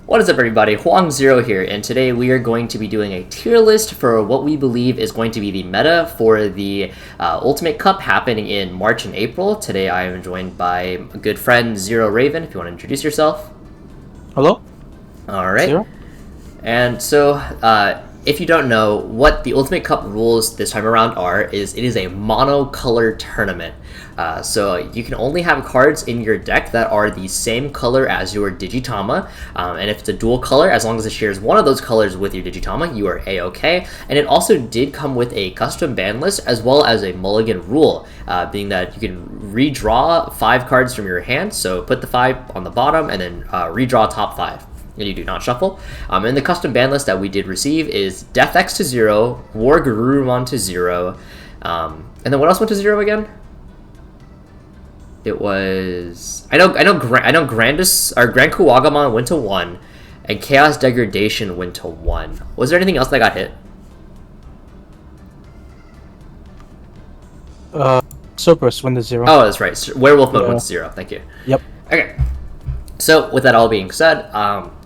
What is up, everybody? Hoang Zero here, and today we are going to be doing a tier list for what we believe is going to be the meta for the Ultimate Cup happening in March and April. Today I am joined by a good friend, Zero Raven, if you want to introduce yourself. Hello? Alright. Zero? And so, if you don't know, what the Ultimate Cup rules this time around is it is a monocolor tournament. So you can only have cards in your deck that are the same color as your Digitama, and if it's a dual color, as long as it shares one of those colors with your Digitama, you are A-OK. And it also did come with a custom ban list as well as a mulligan rule, being that you can redraw 5 cards from your hand, so put the 5 on the bottom and then redraw top 5. And you do not shuffle. And the custom ban list that we did receive is Death X to 0, WarGreymon to 0, and then what else went to 0 again? It was I know Grandis or Grand Kuwagamon went to 1, and Chaos Degradation went to 1. Was there anything else that got hit? Cerberus went to 0. Oh, that's right. Werewolf mode went to 0. Thank you. Yep. Okay. So with that all being said,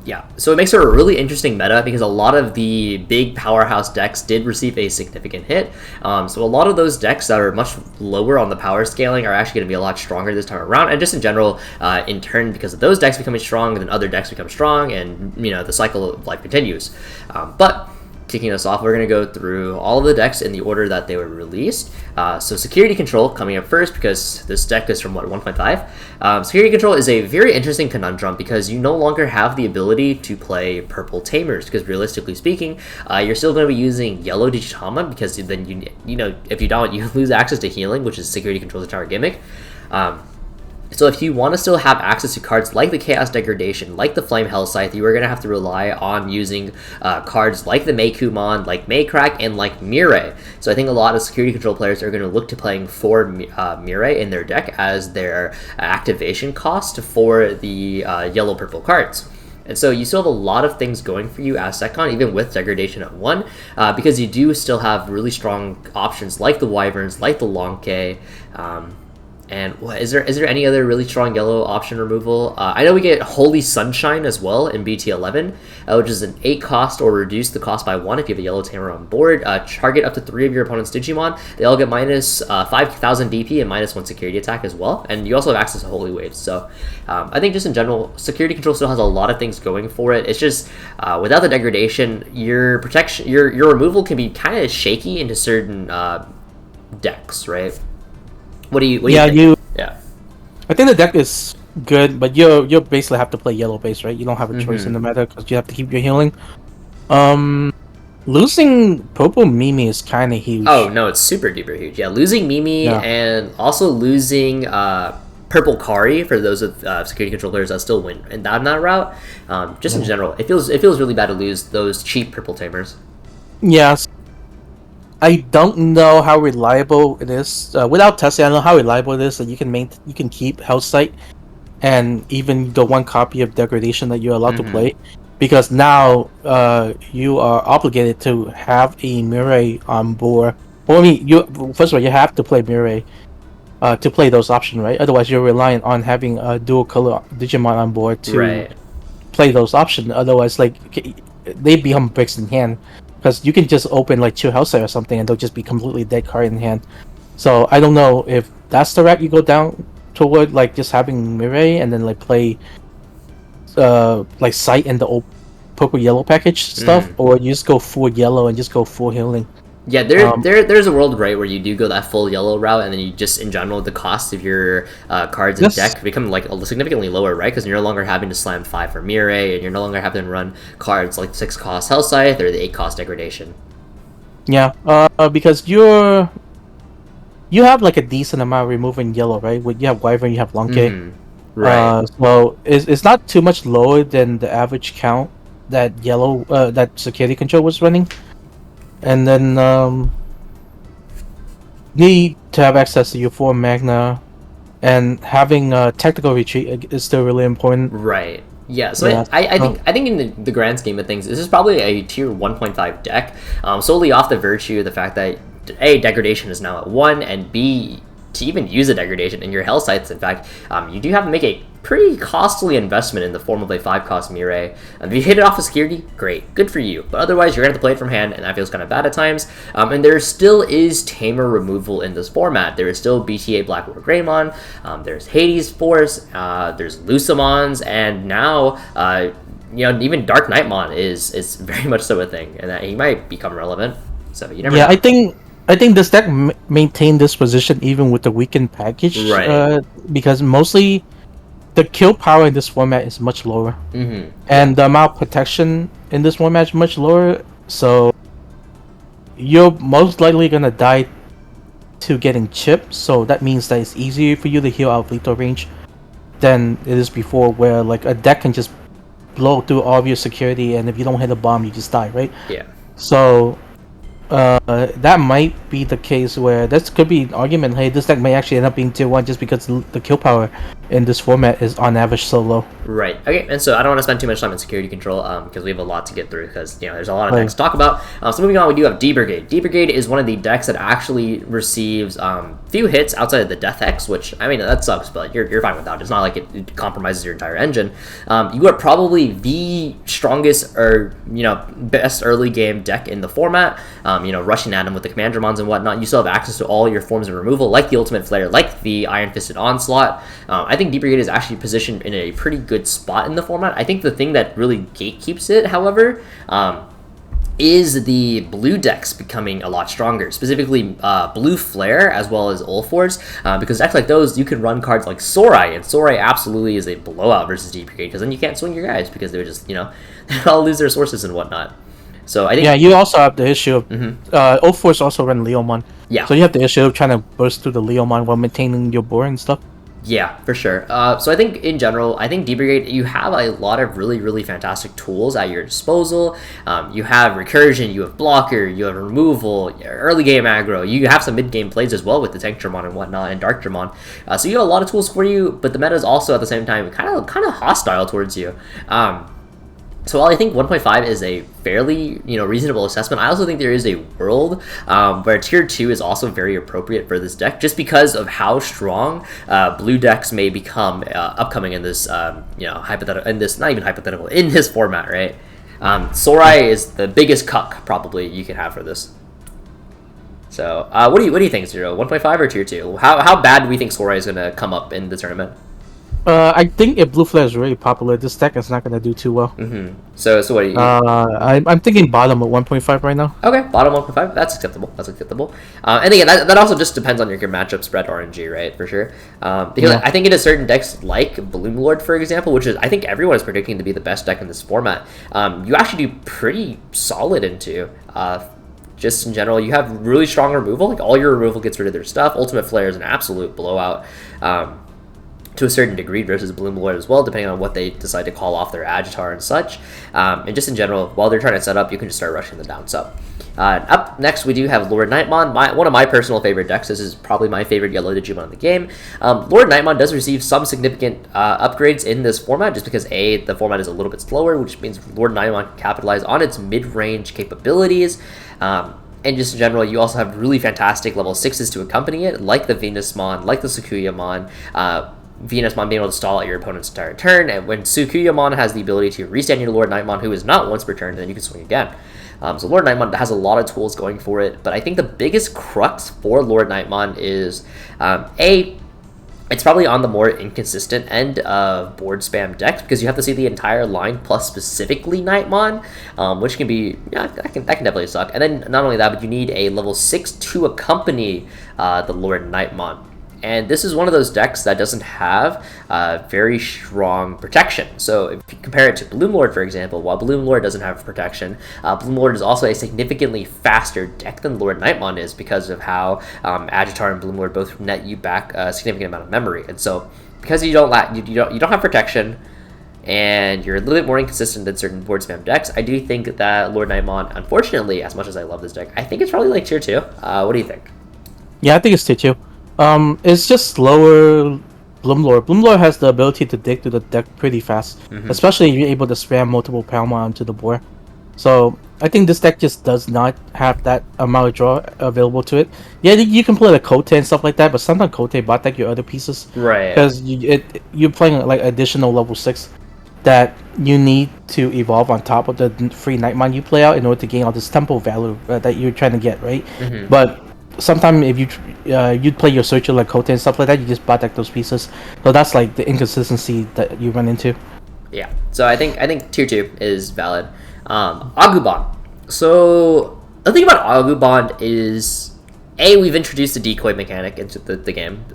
yeah, so it makes it a really interesting meta because a lot of the big powerhouse decks did receive a significant hit. So a lot of those decks that are much lower on the power scaling are actually going to be a lot stronger this time around. And just in general, in turn, because of those decks becoming strong, then other decks become strong, and the cycle of life continues. But kicking us off, we're going to go through all of the decks in the order that they were released. So Security Control coming up first because this deck is from 1.5. Security Control is a very interesting conundrum because you no longer have the ability to play purple Tamers, because realistically speaking, you're still going to be using yellow Digitama, because then if you don't, you lose access to healing, which is Security Control's entire gimmick. So if you want to still have access to cards like the Chaos Degradation, like the Flame Hellscythe, you are going to have to rely on using cards like the Meikumon, like Maycrack, and like Mirai. So I think a lot of Security Control players are going to look to playing 4 Mirai in their deck as their activation cost for the yellow-purple cards. And so you still have a lot of things going for you as Secon, even with Degradation at 1, because you do still have really strong options like the Wyverns, like the Lonke, and is there any other really strong yellow option removal? I know we get Holy Sunshine as well in BT11, which is an 8 cost or reduce the cost by 1 if you have a yellow Tamer on board. Target up to 3 of your opponent's Digimon. They all get minus 5,000 DP and minus 1 security attack as well. And you also have access to Holy Waves. So I think just in general, Security Control still has a lot of things going for it. It's just without the Degradation, your protection, your removal can be kind of shaky into certain decks, right? What do you think? Yeah. I think the deck is good, but you basically have to play yellow base, right? You don't have a choice in the meta because you have to keep your healing. Losing purple Mimi is kind of huge. Oh no, it's super duper huge. Yeah, losing Mimi and also losing purple Kari for those of Security Control players that still win and down that route. Just in general, it feels really bad to lose those cheap purple Tamers. Yes. I don't know how reliable it is. Without testing, I don't know how reliable it is that you can keep Hellscythe and even the 1 copy of Degradation that you're allowed to play, because now you are obligated to have a Mirai on board. Well, I mean, first of all, you have to play Mirai to play those options, right? Otherwise, you're relying on having a dual color Digimon on board to play those options. Otherwise, they become bricks in hand. Because you can just open like 2 Hellscythe or something and they'll just be completely dead card in hand. So I don't know if that's the route you go down toward, like just having Mirai and then like play like Sight and the old purple yellow package stuff, or you just go full yellow and just go full healing. Yeah, there's a world, right, where you do go that full yellow route, and then you just, in general, the cost of your cards in deck become like significantly lower, right? Because you're no longer having to slam 5 for Mirai, and you're no longer having to run cards like 6 cost Hellscythe or the 8 cost Degradation. Yeah, because you have like a decent amount of removing yellow, right? You have Wyvern, you have Lonke. Right. So it's not too much lower than the average count that that Security Control was running. And then need to have access to your 4 Magna, and having a technical retreat is still really important. Right. Yeah. So I think in the grand scheme of things, this is probably a tier 1.5 deck, solely off the virtue of the fact that A, Degradation is now at 1, and B, to even use a Degradation in your Hellscythes, in fact, you do have to make a pretty costly investment in the form of a 5-cost Mirai. If you hit it off of security, great, good for you. But otherwise, you're going to have to play it from hand, and that feels kind of bad at times. And there still is Tamer removal in this format. There is still BTA BlackWarGreymon, there's Hades Force, there's Lucimons, and now even DarkKnightmon is very much so a thing, and that he might become relevant. So you never know. I think this deck maintained this position even with the weakened package, right? Because mostly the kill power in this format is much lower, and the amount of protection in this format is much lower. So you're most likely gonna die to getting chipped. So that means that it's easier for you to heal out of lethal range than it is before, where like a deck can just blow through all of your security, and if you don't hit a bomb, you just die, right? Yeah. So that might be the case where this could be an argument. Hey, this deck may actually end up being tier 1 just because the kill power in this format is on average so low. Right. Okay. And so I don't want to spend too much time on security control because we have a lot to get through because there's a lot of decks to talk about. So moving on, we do have D-Brigade. D-Brigade is one of the decks that actually receives few hits outside of the Death Hex, which I mean that sucks, but you're fine with that. It's not like it compromises your entire engine. You are probably the strongest or best early game deck in the format. Rushing at him with the Commandramons and whatnot. You still have access to all your forms of removal, like the Ultimate Flare, like the Iron Fisted Onslaught. I think D-Brigade is actually positioned in a pretty good spot in the format. I think the thing that really gatekeeps it, however, is the blue decks becoming a lot stronger, specifically Blue Flare as well as Ulforce, because decks like those, you can run cards like Sorai, and Sorai absolutely is a blowout versus D-Brigade, because then you can't swing your guys, because they're just, they all lose their sources and whatnot. So I think you also have the issue of Ulforce also run Leomon. Yeah. So you have the issue of trying to burst through the Leomon while maintaining your board and stuff. Yeah, for sure. So I think in general, D-Brigade, you have a lot of really, really fantastic tools at your disposal. You have recursion, you have blocker, you have removal, early game aggro. You have some mid game plays as well with the Tankdramon and whatnot, and Darkdramon. So you have a lot of tools for you, but the meta is also at the same time kind of hostile towards you. So while I think 1.5 is a fairly reasonable assessment, I also think there is a world where tier 2 is also very appropriate for this deck, just because of how strong blue decks may become upcoming in this hypothetical, in this format, right? Sorai is the biggest cuck probably you can have for this. So what do you think, Zero? 1.5 or tier 2? How bad do we think Sorai is going to come up in the tournament? I think if Blue Flare is really popular, this deck is not going to do too well. So what do you... I'm thinking bottom at 1.5 right now. Okay, bottom 1.5. That's acceptable. And again, that also just depends on your matchup spread RNG, right? For sure. Because I think it is certain decks like Bloomlord, for example, which is I think everyone is predicting to be the best deck in this format. You actually do pretty solid into. Just in general, you have really strong removal. Like all your removal gets rid of their stuff. Ultimate Flare is an absolute blowout. To a certain degree versus Bloomlord as well, depending on what they decide to call off their Agitar and such. And just in general, while they're trying to set up, you can just start rushing them down. So up next, we do have LordKnightmon, one of my personal favorite decks. This is probably my favorite yellow Digimon in the game. LordKnightmon does receive some significant upgrades in this format, just because the format is a little bit slower, which means LordKnightmon can capitalize on its mid-range capabilities. And just in general, you also have really fantastic level 6s to accompany it, like the Venusmon, like the Sukuyamon, Venusmon being able to stall out your opponent's entire turn, and when Sukuyamon has the ability to restand your LordKnightmon, who is not once per turn, then you can swing again. So LordKnightmon has a lot of tools going for it, but I think the biggest crux for LordKnightmon is, it's probably on the more inconsistent end of board spam decks, because you have to see the entire line plus specifically Knightmon, which can be, that can definitely suck. And then not only that, but you need a level 6 to accompany the LordKnightmon. And this is one of those decks that doesn't have very strong protection. So if you compare it to Bloomlord, for example, while Bloomlord doesn't have protection, Bloomlord is also a significantly faster deck than LordKnightmon is, because of how Agitar and Bloomlord both net you back a significant amount of memory. And so because you don't have protection, and you're a little bit more inconsistent than certain board spam decks, I do think that LordKnightmon, unfortunately, as much as I love this deck, I think it's probably like tier 2. What do you think? Yeah, I think it's tier 2. It's just slower. Bloomlord has the ability to dig through the deck pretty fast, especially if you're able to spam multiple Palma onto the board. So I think this deck just does not have that amount of draw available to it. Yeah, you can play the Kote and stuff like that, but sometimes Kote bot deck your other pieces. Right. Because you're playing like additional level 6 that you need to evolve on top of the free Knightmon you play out in order to gain all this tempo value that you're trying to get, right? But sometimes if you'd play your Searcher like Kote and stuff like that, you just bot deck those pieces. So that's like the inconsistency that you run into. Yeah. So I think tier 2 is valid. Agumon. So the thing about Agumon is, we've introduced the decoy mechanic into the game.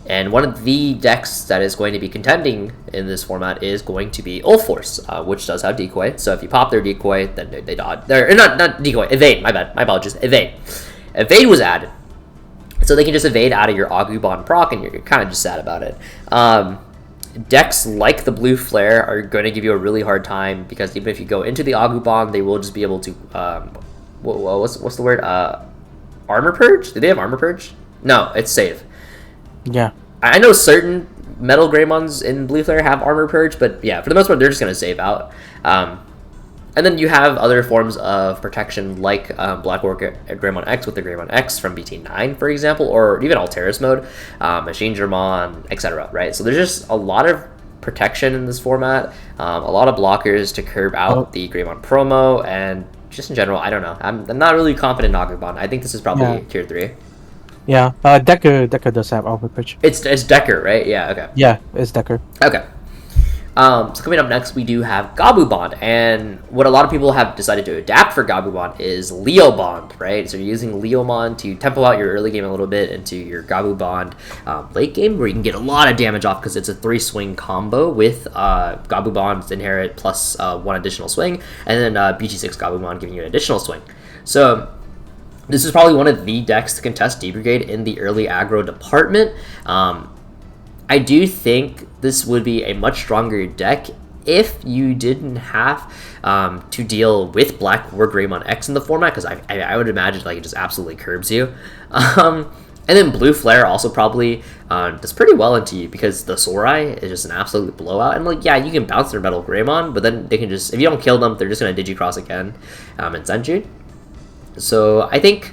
And one of the decks that is going to be contending in this format is going to be Ulforce, which does have decoy. So if you pop their decoy, then they dodge. They're not decoy, evade. My bad. My apologies. Evade. Evade was added, so they can just evade out of your Agumon proc, and you're kind of just sad about it. Decks like the Blue Flare are going to give you a really hard time, because even if you go into the Agumon, they will just be able to what's the word? Armor Purge? Do they have Armor Purge? No, it's save. Yeah. I know certain Metal Greymons in Blue Flare have Armor Purge, but yeah, for the most part, they're just going to save out. And then you have other forms of protection, like BlackWarGreymon X with the Greymon X from BT9, for example, or even Alteris mode, Machinedramon, etc. Right? So there's just a lot of protection in this format, a lot of blockers to curb out the Greymon promo, and just in general, I don't know. I'm not really confident in Agumon. I think this is probably tier 3. Yeah, Decker does have Armor Purge. It's Decker, right? Yeah, okay. Yeah, it's Decker. Okay. So coming up next, we do have Gabumon, and what a lot of people have decided to adapt for Gabumon is Leomon, right? So you're using Leomon to tempo out your early game a little bit into your Gabumon late game, where you can get a lot of damage off because it's a 3-swing combo with Gabumon's inherit plus 1 additional swing, and then BG6 Gabumon giving you an additional swing. So this is probably one of the decks to contest D-Brigade in the early aggro department. I do think this would be a much stronger deck if you didn't have to deal with BlackWarGreymon X in the format, because I would imagine like it just absolutely curbs you. And then Blue Flare also probably does pretty well into you, because the Sorai is just an absolute blowout. And like, yeah, you can bounce their Metal Greymon, but then they can just, if you don't kill them, they're just going to Digicross again and send you. So I think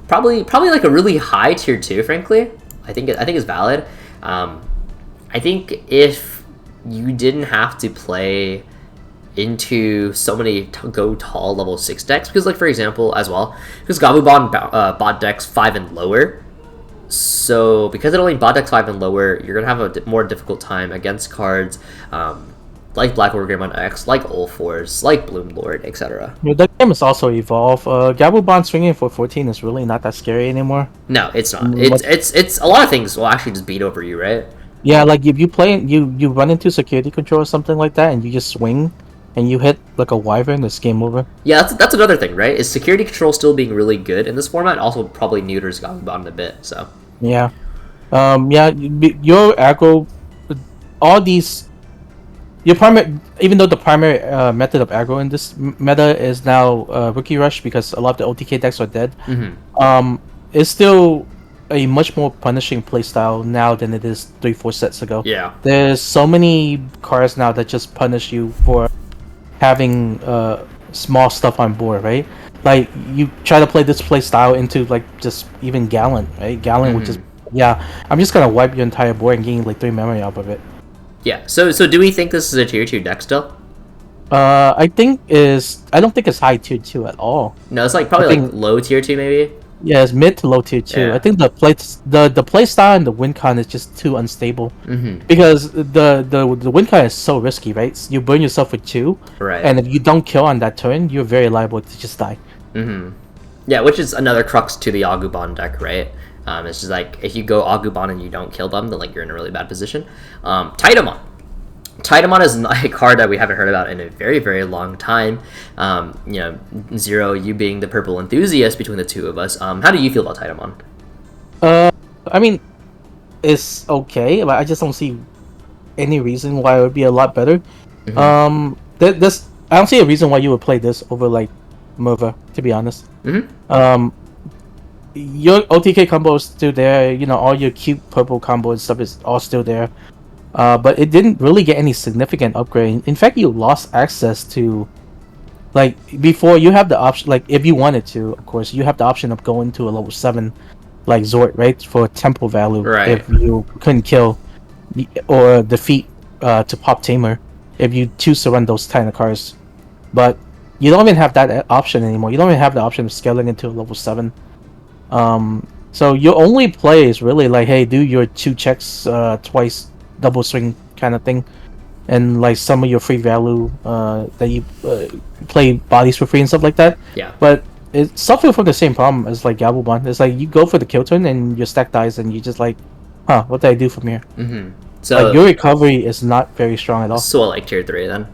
probably like a really high tier 2, frankly. I think it's valid. I think if you didn't have to play into so many go tall level 6 decks, because like for example as well, because Gabumon bot decks 5 and lower, so because it only bot decks 5 and lower, you're gonna have a more difficult time against cards like BlackWarGreymon X, like Ulforce, like Bloomlord, etc. Yeah, the game has also evolved. Gabumon swinging for 14 is really not that scary anymore. No, it's not. It's a lot of things will actually just beat over you, right? Yeah, like if you play, you run into security control or something like that, and you just swing, and you hit like a wyvern, it's game over. Yeah, that's another thing, right? Is security control still being really good in this format? Also, probably neuters Gabumon a bit. So. Yeah, your aggro, all these. Your primary, even though the primary method of aggro in this meta is now Rookie Rush, because a lot of the OTK decks are dead, it's still a much more punishing playstyle now than it is 3-4 sets ago. Yeah. There's so many cards now that just punish you for having small stuff on board, right? Like, you try to play this playstyle into, like, just even Gallant, right? Gallant would just, I'm just gonna wipe your entire board and gain, like, 3 memory off of it. Yeah, so do we think this is a tier 2 deck still? I don't think it's high tier 2 at all. No, it's like probably like low tier 2 maybe. Yeah, it's mid to low tier 2. Yeah. I think the play style and the win con is just too unstable. Because the win con is so risky, right? So you burn yourself with 2, right? And if you don't kill on that turn, you're very liable to just die. Yeah, which is another crux to the Agumon deck, right? It's just like, if you go Agumon and you don't kill them, then like you're in a really bad position. Titamon. Titamon is not a card that we haven't heard about in a very, very long time. You know, Zero, you being the purple enthusiast between the two of us. How do you feel about Titamon? I mean, it's okay, but I just don't see any reason why it would be a lot better. I don't see a reason why you would play this over like Merva, to be honest. Your OTK combo is still there, you know, all your cute purple combo and stuff is all still there. But it didn't really get any significant upgrade. In fact, you lost access to like before you have the option, like if you wanted to, of course, you have the option of going to a level 7 like Zord, right, for tempo value Right. if you couldn't kill or defeat to pop Tamer if you choose to run those kind of cards. But you don't even have that option anymore. You don't even have the option of scaling into a level 7. So your only play is really like, hey, do your 2 checks twice, double swing kind of thing, and like some of your free value that you play bodies for free and stuff like that. Yeah. But it suffers from the same problem as like Gabumon. It's like you go for the kill turn and your stack dies and you just like, huh, what do I do from here? Mm-hmm. So like your recovery is not very strong at all. So like tier 3 then.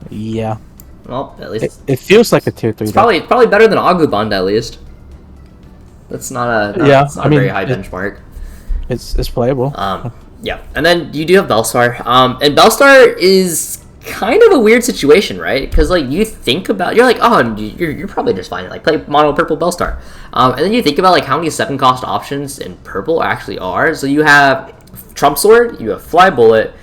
Yeah. Well, at least it feels like a tier 3. It's probably better than Agumon at least. That's not a a very high benchmark. It's playable. Yeah, and then you do have BeelStarr. And BeelStarr is kind of a weird situation, right? Because like you think about, you're like, oh, you're probably just fine. Like play mono purple BeelStarr, and then you think about like how many 7-cost options in purple actually are. So you have Trump Sword, you have Fly Bullet,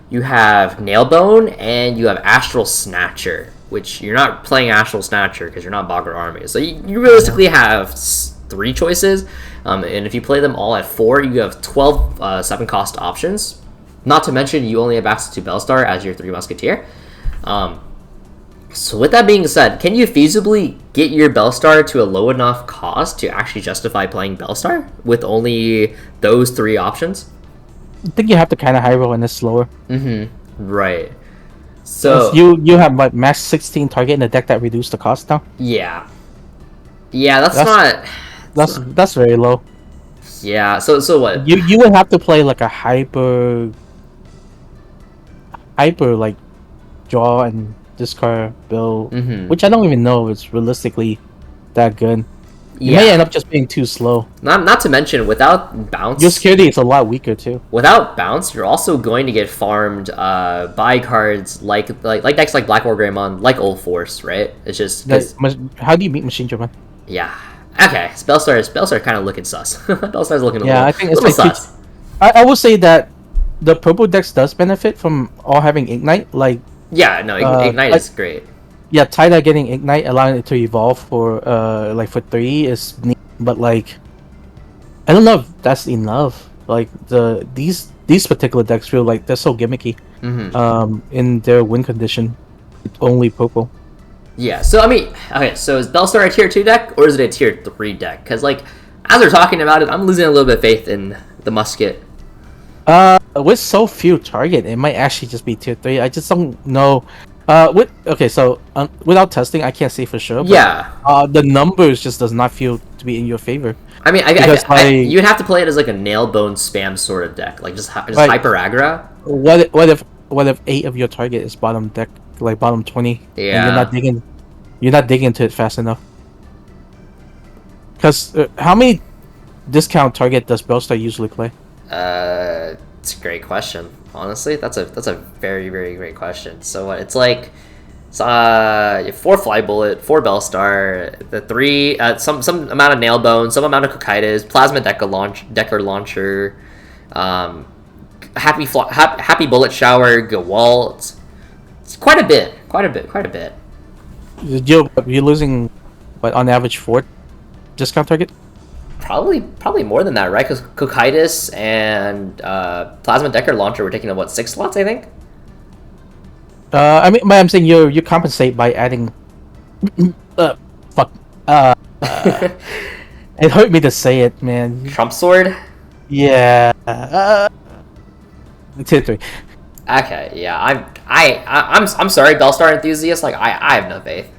you have Nailbone, and you have Astral Snatcher. Which you're not playing Astral Snatcher because you're not Bagra Army. So you realistically have 3 choices, and if you play them all at 4, you have 12 7-cost options. Not to mention you only have access to BeelStarr as your 3 Musketeer. So with that being said, can you feasibly get your BeelStarr to a low enough cost to actually justify playing BeelStarr with only those 3 options? I think you have to kind of high roll and it's slower. Right. So you have like max 16 target in a deck that reduce the cost down. Yeah, that's very low. Yeah. So what? You would have to play like a hyper like draw and discard build, which I don't even know if it's realistically that good. You may end up just being too slow. Not to mention, without bounce, your security is a lot weaker too. Without bounce, you're also going to get farmed by cards like decks like BlackWarGreymon, like Ulforce, right? It's just how do you beat Machinedramon? Yeah. Okay. BeelStarr kind of looking sus. BeelStarr's looking I think it's a little sus. I will say that the purple decks does benefit from all having Ignite. Like Ignite is great. Yeah, Tida getting Ignite, allowing it to evolve for for 3 is neat, but like I don't know if that's enough. Like these particular decks feel like they're so gimmicky. In their win condition, it's only purple. Yeah, so I mean, okay, so is BeelStarr a tier 2 deck or is it a tier 3 deck? Because like as we're talking about it, I'm losing a little bit of faith in the musket. With so few target, it might actually just be tier 3. I just don't know. Without testing, I can't say for sure. But, the numbers just does not feel to be in your favor. I mean, you'd have to play it as like a nailbone spam sort of deck, like just hyper aggro. What if 8 of your target is bottom deck, like bottom 20? Yeah. And you're not digging into it fast enough. Because how many discount target does BeelStarr usually play? It's a great question. Honestly, that's a very, very great question. So what? It's like 4 Fly Bullet, 4 BeelStarr, the 3 some amount of Nailbone, some amount of Cocytus, Plasma Decker Launcher, Happy Bullet Shower, Gewalt. It's quite a bit. You're losing, what, on average 4 discount target? Probably more than that, right? Because Cocytus and Plasma Decker Launcher were taking up, 6 slots, I think? I mean, but I'm saying you compensate by adding... fuck. It hurt me to say it, man. Trump Sword? Yeah. Tier 3. Okay, yeah. I'm sorry, BeelStarr enthusiasts. Like, I have no faith.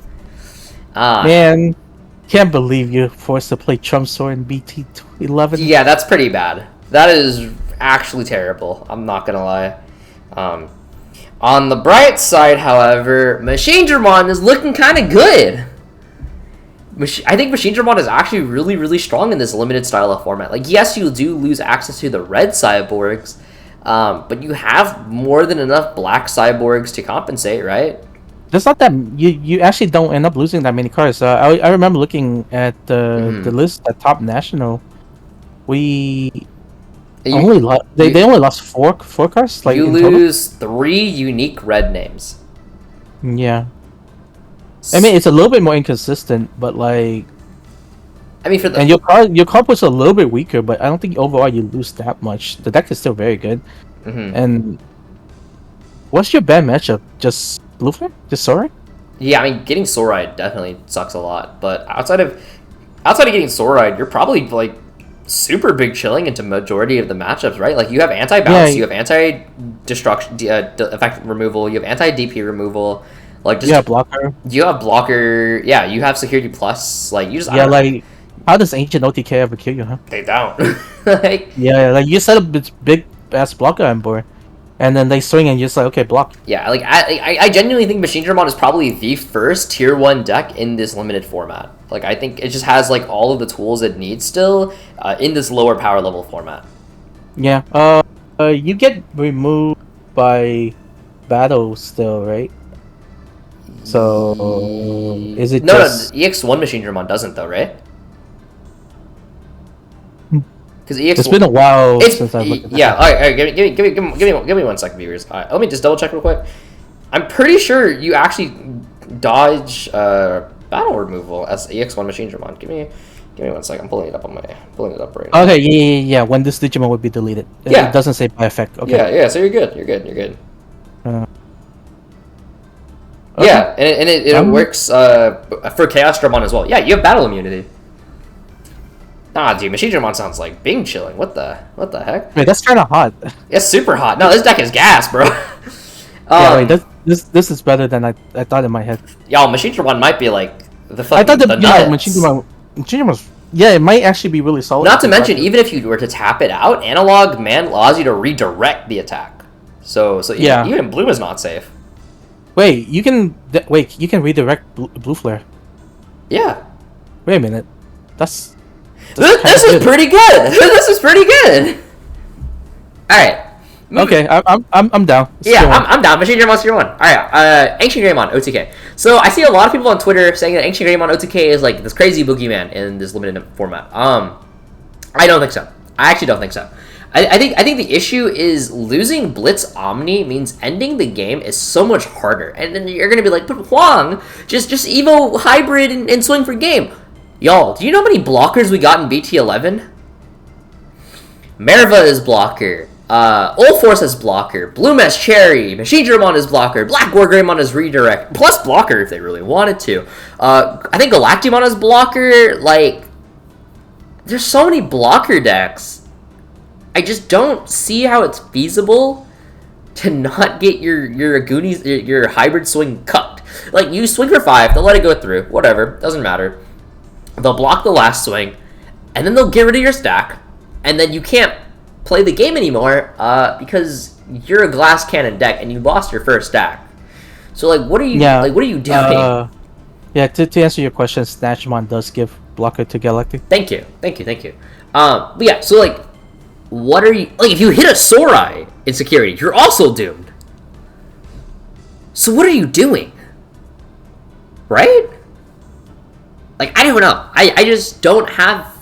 Man... Can't believe you're forced to play Trump Sword in BT11. Yeah, that's pretty bad. That is actually terrible. I'm not gonna lie. On the bright side, however, Machinedramon is looking kind of good. I think Machinedramon is actually really, really strong in this limited style of format. Like, yes, you do lose access to the red cyborgs, but you have more than enough black cyborgs to compensate, right? There's not that you actually don't end up losing that many cards. I remember looking at the list at Top National. They only lost four cards. Like you lose 3 unique red names. Yeah. I mean, it's a little bit more inconsistent, but like, I mean, for the and your card was a little bit weaker, but I don't think overall you lose that much. The deck is still very good. And what's your bad matchup? Just blue flare? Just Sorai? yeah, I mean, getting Sorai definitely sucks a lot. But outside of getting Sorai, you're probably like super big chilling into majority of the matchups, right? Like you have anti-bounce, you have anti-destruction, effect removal, you have anti-DP removal. Like just blocker. You have blocker. Yeah, you have security plus. Like you just like. How does Ancient OTK ever kill you, huh? They don't. Like, like you set up this big ass blocker on board, and then they swing and you're just like, okay, block. Yeah, like I genuinely think Machinedramon is probably the first tier 1 deck in this limited format. Like I think it just has like all of the tools it needs still in this lower power level format. Yeah. You get removed by battle still, right? So is it no, just... no, EX1 Machinedramon doesn't though, right? Because it's been a while since I've looked at that. Yeah, all right, give me 1 second, viewers. All right, let me just double check real quick. I'm pretty sure you actually dodge battle removal as EX1 Machinedramon. Give me 1 second. I'm pulling it up right now. Okay, yeah. When this Digimon would be deleted, it doesn't say by effect. Okay. Yeah. So you're good. Okay. Yeah, and it works for Chaosdramon as well. Yeah, you have battle immunity. Nah, dude, Machinedramon sounds like Bing chilling. What the heck? Wait, that's kind of hot. It's super hot. No, this deck is gas, bro. This is better than I thought in my head. Y'all, Machinedramon might be like the fucking. I thought Machinedramon. Yeah, it might actually be really solid. Not to mention, even if you were to tap it out, Analog Man allows you to redirect the attack. So even blue is not safe. Wait, you can redirect blue flare. Yeah. Wait a minute, this is pretty good. This is pretty good. All right. Okay, I'm down. I'm down. Machinedramon tier 1. All right. AncientGreymon OTK. So I see a lot of people on Twitter saying that AncientGreymon OTK is like this crazy boogeyman in this limited format. I don't think so. I actually don't think so. I think the issue is losing Blitz Omni means ending the game is so much harder, and then you're gonna be like, but Hoang, just Evo hybrid and swing for game. Y'all, do you know how many blockers we got in BT11? Merva is blocker. Ulforce is blocker. Blue Mesh Cherry. Machinedramon is blocker. BlackWarGreymon is redirect. Plus blocker if they really wanted to. I think Galactimon is blocker. Like, there's so many blocker decks. I just don't see how it's feasible to not get your Goonies, your hybrid swing cucked. Like, you swing for 5, they'll let it go through. Whatever, doesn't matter. They'll block the last swing, and then they'll get rid of your stack, and then you can't play the game anymore because you're a glass cannon deck and you lost your first stack. So like, what are you doing? To answer your question, Snatchmon does give blocker to Galactic. Thank you. But yeah, so like, what are you like? If you hit a Sorai in security, you're also doomed. So what are you doing? Right? Like, I don't know. I just don't have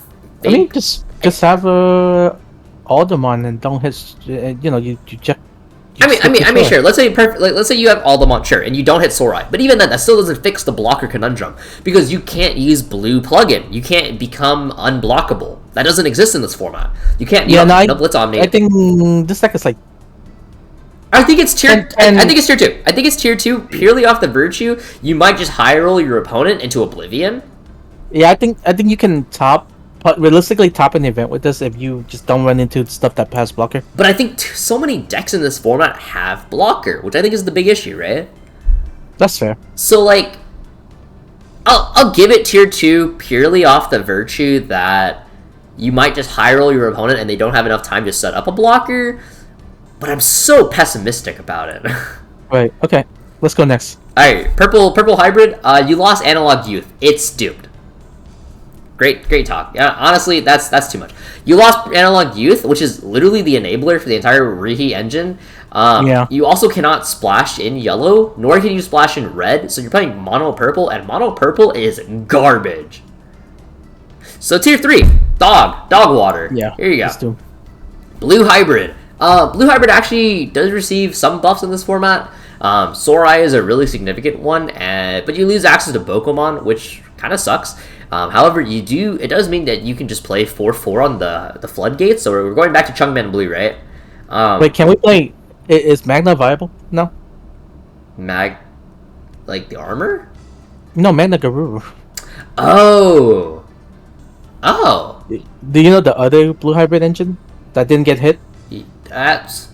faith. I mean, just have Alderman and don't hit. You just. I mean, sure. Let's say you have Alderman, sure, and you don't hit Sorai, but even then, that still doesn't fix the blocker conundrum because you can't use blue plugin. You can't become unblockable. That doesn't exist in this format. You can't. No Blitz Omni. I think this deck is like. I think it's tier. I think it's tier 2. I think it's tier 2 purely off the virtue. You might just high roll your opponent into oblivion. Yeah, I think you can realistically top an event with this if you just don't run into stuff that pass blocker. But I think so many decks in this format have blocker, which I think is the big issue, right? That's fair. So like, I'll give it tier 2 purely off the virtue that you might just high roll your opponent and they don't have enough time to set up a blocker. But I'm so pessimistic about it. Right. Okay. Let's go next. All right. Purple hybrid. You lost Analog Youth. It's doomed. Great talk. Yeah, honestly, that's too much. You lost Analog Youth, which is literally the enabler for the entire Rihi engine. You also cannot splash in yellow, nor can you splash in red, so you're playing mono purple, and mono purple is garbage. So tier 3, dog water. Yeah. Here you go. Blue hybrid. Blue hybrid actually does receive some buffs in this format. Sorai is a really significant one, but you lose access to Bokomon, which kind of sucks. However, it does mean that you can just play 4/4 on the floodgates. So we're going back to Chungman Blue, right? Wait, can we play? Is Magna viable? No. Like the armor? No, Magna Garuru. Oh. Do you know the other blue hybrid engine that didn't get hit? That's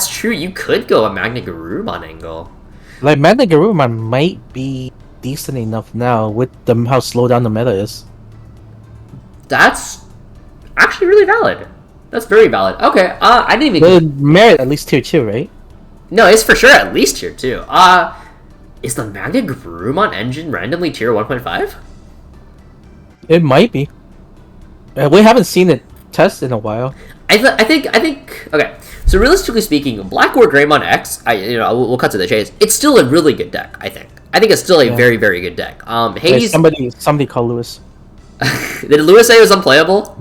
true. You could go a Magna Garurumon angle. Like Magna Garurumon might be decent enough now with how slow down the meta is. That's actually really valid. That's very valid. Okay, I didn't even... But merit at least tier 2, right? No, it's for sure at least tier 2. Is the Magna Garurumon engine randomly tier 1.5? It might be. We haven't seen it test in a while. I think. Okay, so realistically speaking, BlackWarGreymon X, we'll cut to the chase. It's still a really good deck. I think it's still a very, very good deck. Hades. Wait, somebody called Lewis. Did Lewis say it was unplayable?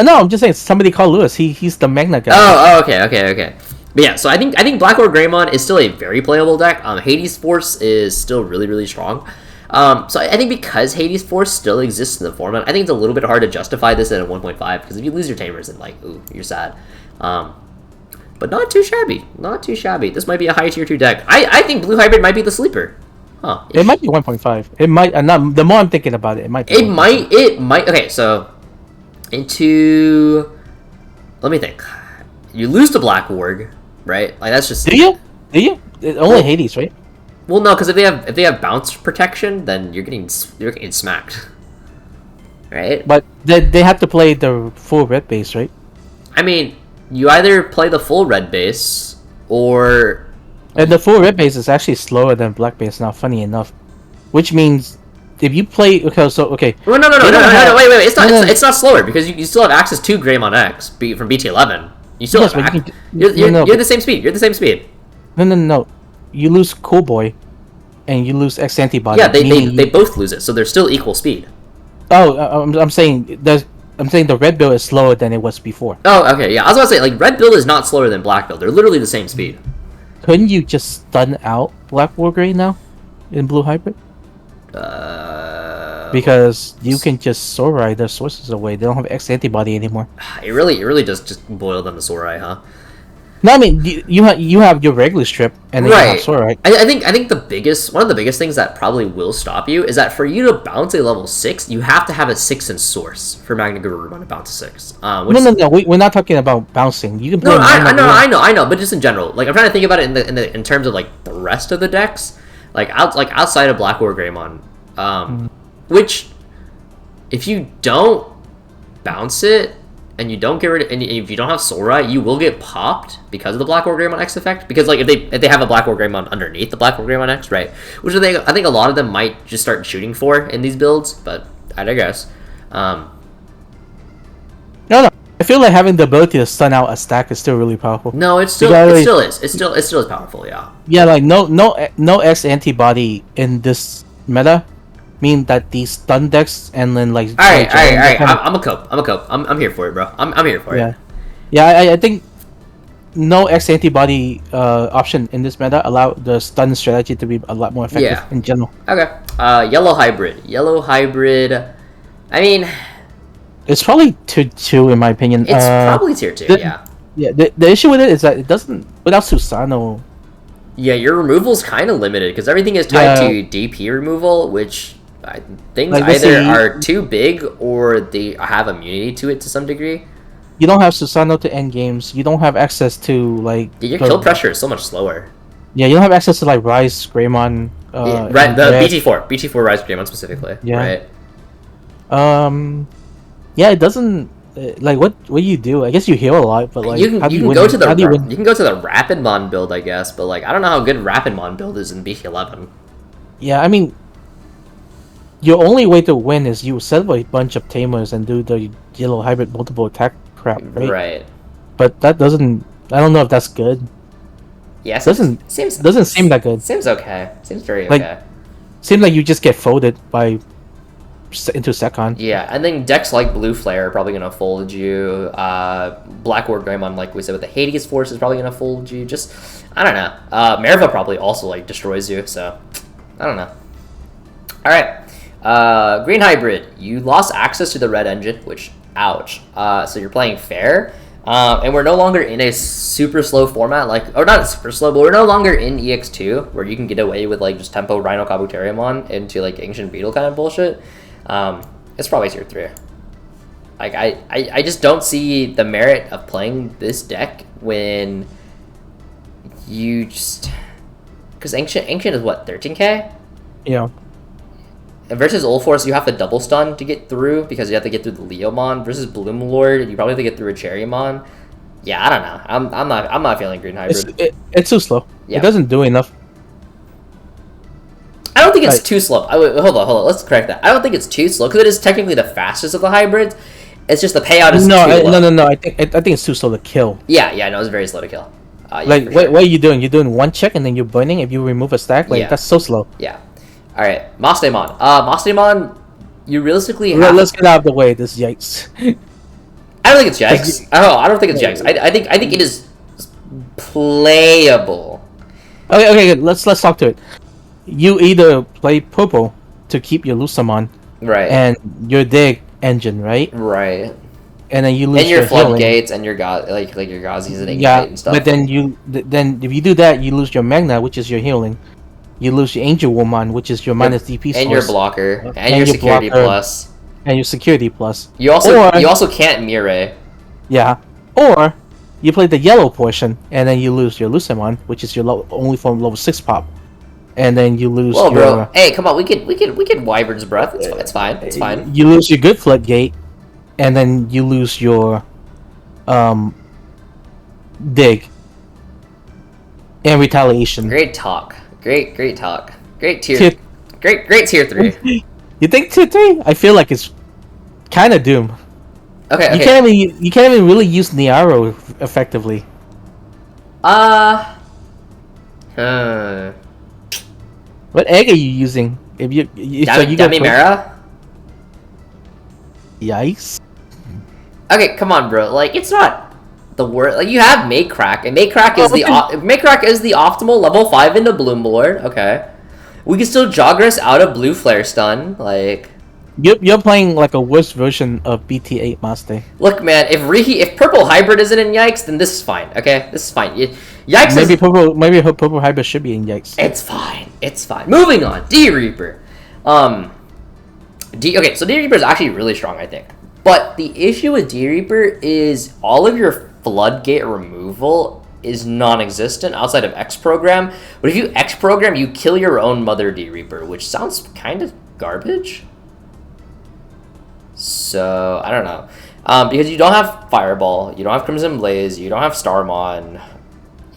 No, I'm just saying somebody called Lewis. He's the Magna guy. Oh, okay. But yeah, so I think BlackWarGreymon is still a very playable deck. Hades Force is still really, really strong. So I think because Hades Force still exists in the format, I think it's a little bit hard to justify this at a 1.5, because if you lose your Tamers, then ooh, you're sad. But not too shabby. This might be a high tier 2 deck. I think Blue Hybrid might be the sleeper. Huh. It might be 1.5. It might. The more I'm thinking about it, it might be. It might. Okay, so let me think. You lose to BlackWarg, right? Like that's just. Do you? Only Hades, right? Well, no, because if they have bounce protection, then you're getting smacked, right? But they have to play the full red base, right? I mean, you either play the full red base or. And the full red base is actually slower than black base now. Funny enough, which means if you play okay. Well, no, wait. It's not slower because you still have access to Greymon X from BT11. You still have. You're the same speed. You're the same speed. No. You lose Cool Boy, and you lose X antibody. Yeah, they both lose it, so they're still equal speed. Oh, I'm saying the red build is slower than it was before. Oh, okay, yeah. I was about to say, like, red build is not slower than black build. They're literally the same speed. Couldn't you just stun out BlackWarGreymon now in Blue Hybrid? Because you can just Sorai their sources away. They don't have X antibody anymore. It really does just boil them to Sorai, huh? No, I mean you have your regular strip and then you have Sorai. I think one of the biggest things that probably will stop you is that for you to bounce a level 6, you have to have a 6 in source for Magna Garurumon to bounce a 6. No. We're not talking about bouncing. You can play. No, I know, but just in general, like I'm trying to think about it in terms of like the rest of the decks, like outside of BlackWarGreymon, which if you don't bounce it. And you don't get rid of, and if you don't have Sorai, you will get popped because of the BlackWarGreymon X effect. Because like if they have a BlackWarGreymon underneath the BlackWarGreymon X, right? Which I think a lot of them might just start shooting for in these builds, but I digress. No. I feel like having the ability to stun out a stack is still really powerful. No, it still is. It still is powerful. Yeah. Yeah, like no X antibody in this meta mean that these stun decks and then like. All right. I'm a cope. I'm here for it, bro. I'm here for it. Yeah. I think no X antibody option in this meta allow the stun strategy to be a lot more effective in general. Okay. Yellow hybrid. I mean, it's probably tier 2 in my opinion. It's probably tier 2. Yeah. The issue with it is that it doesn't without Susano. Yeah, your removal's kind of limited because everything is tied to DP removal, which. Things like, either are too big or they have immunity to it to some degree. You don't have Susano to end games. You don't have access to like. Your kill pressure is so much slower. Yeah, you don't have access to like Rise Greymon. BT4 Rise Greymon specifically. Yeah. Right. Yeah, it doesn't. Like what do you do? I guess you heal a lot, but like you can go to the Rapidmon build, I guess, but like I don't know how good Rapidmon build is in BT11. Yeah, I mean. Your only way to win is you set up a bunch of tamers and do the yellow hybrid multiple attack crap, right? Right. But that doesn't. I don't know if that's good. Yeah, doesn't seem that good. Seems okay. Seems very okay. Seems like you just get folded by into Second. Yeah, and then decks like Blue Flare are probably gonna fold you. BlackWarGreymon, like we said, with the Hades Force is probably gonna fold you. Just, I don't know. Merva probably also like destroys you. So, I don't know. All right, Green Hybrid. You lost access to the red engine, which, ouch. So you're playing fair. And we're no longer in a super slow format, or not super slow, but we're no longer in EX2, where you can get away with, like, just Tempo Rhino Kabuterimon into, like, Ancient Beetle kind of bullshit. It's probably tier 3. Like, I just don't see the merit of playing this deck when you just... Because Ancient is, what, 13k? Yeah. Versus Ulforce, you have to double stun to get through because you have to get through the Leomon. Versus Bloomlord, you probably have to get through a Cherrymon. Yeah, I don't know. I'm not feeling Green Hybrid. It's too slow. Yeah. It doesn't do enough. I don't think it's too slow. Hold on. Let's correct that. I don't think it's too slow because it is technically the fastest of the hybrids. It's just the payout is too low. No. I think it's too slow to kill. Yeah. No, it's very slow to kill. What are you doing? You're doing one check and then you're burning. If you remove a stack, that's so slow. Yeah. All right, Machinedramon. Machinedramon, you realistically have... Let's get out of the way. This yikes. I don't think it's yikes. I don't think it's yikes. I think it is playable. Okay. Let's talk to it. You either play purple to keep your Lucamon, right, and your dig engine, right, and then you lose your floodgates and your like your Gauzies and Ignite and stuff. But then if you do that, you lose your Magna, which is your healing. You lose your Angelwoman, which is your minus DP source. And your blocker. And your security plus. And your security plus. You also can't Mirai. Yeah. Or you play the yellow portion, and then you lose your Lucamon, which is your only form level 6 pop. And then you lose your... bro. Hey, come on. We could Wyvern's Breath. It's fine. It's fine. You lose your good Floodgate, and then you lose your... Dig. And Retaliation. Great talk. Great talk. Great tier 3. You think tier 3? I feel like it's kind of doomed. Okay. You can't even really use Niaro effectively. What egg are you using? If you Damimera? Yikes. Okay, come on, bro. Like, it's not the worst. Like, you have Makecrack, and Makecrack is the optimal level 5 into Bloomlord. Okay, we can still Jogress out of Blue Flare stun. Like, you're playing like a worse version of BT8 Master. Look, man, if Purple Hybrid isn't in Yikes, then this is fine. Okay, this is fine. Yikes. Maybe her Purple Hybrid should be in Yikes. It's fine. It's fine. Moving on. D-Reaper. Okay, so D-Reaper is actually really strong, I think. But the issue with D-Reaper is all of your Floodgate removal is non-existent outside of X-Program. But if you X-Program, you kill your own Mother D-Reaper, which sounds kind of garbage. So, I don't know. Because you don't have Fireball, you don't have Crimson Blaze, you don't have Starmon.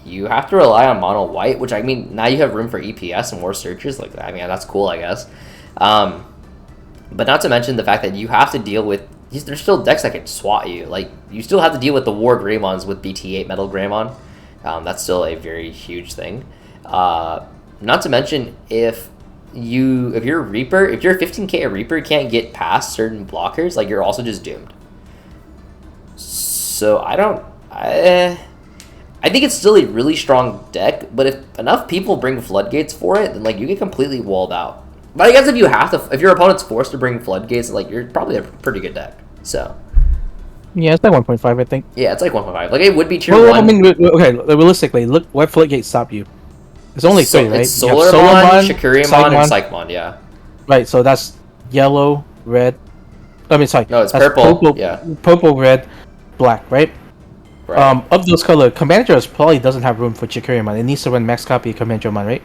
You have to rely on Mono White, which, I mean, now you have room for EPS and more searches. Like, I mean, that's cool, I guess. But not to mention the fact that you have to deal with... There's still decks that can swat you. Like, you still have to deal with the WarGreymons with BT8 Metal Greymon. That's still a very huge thing. Not to mention, if your Reaper, if your 15k Reaper can't get past certain blockers, like, you're also just doomed. So, I think it's still a really strong deck, but if enough people bring Floodgates for it, then, like, you get completely walled out. But I guess if your opponent's forced to bring Floodgates, like, you're probably a pretty good deck. So, yeah, it's like 1.5, I think. Yeah, it's like 1.5. Like, it would be tier 1. I mean, okay, realistically, look what Floodgates stop you. It's only 3, right? It's Solarmon, Shakurimon, and Psychmon, yeah. Right, so that's yellow, red. I mean, sorry. No, it's purple. Yeah. Purple, red, black, right? Right. Of those colors, Commanders probably doesn't have room for Shakurimon. It needs to run max copy of Commandramon, right?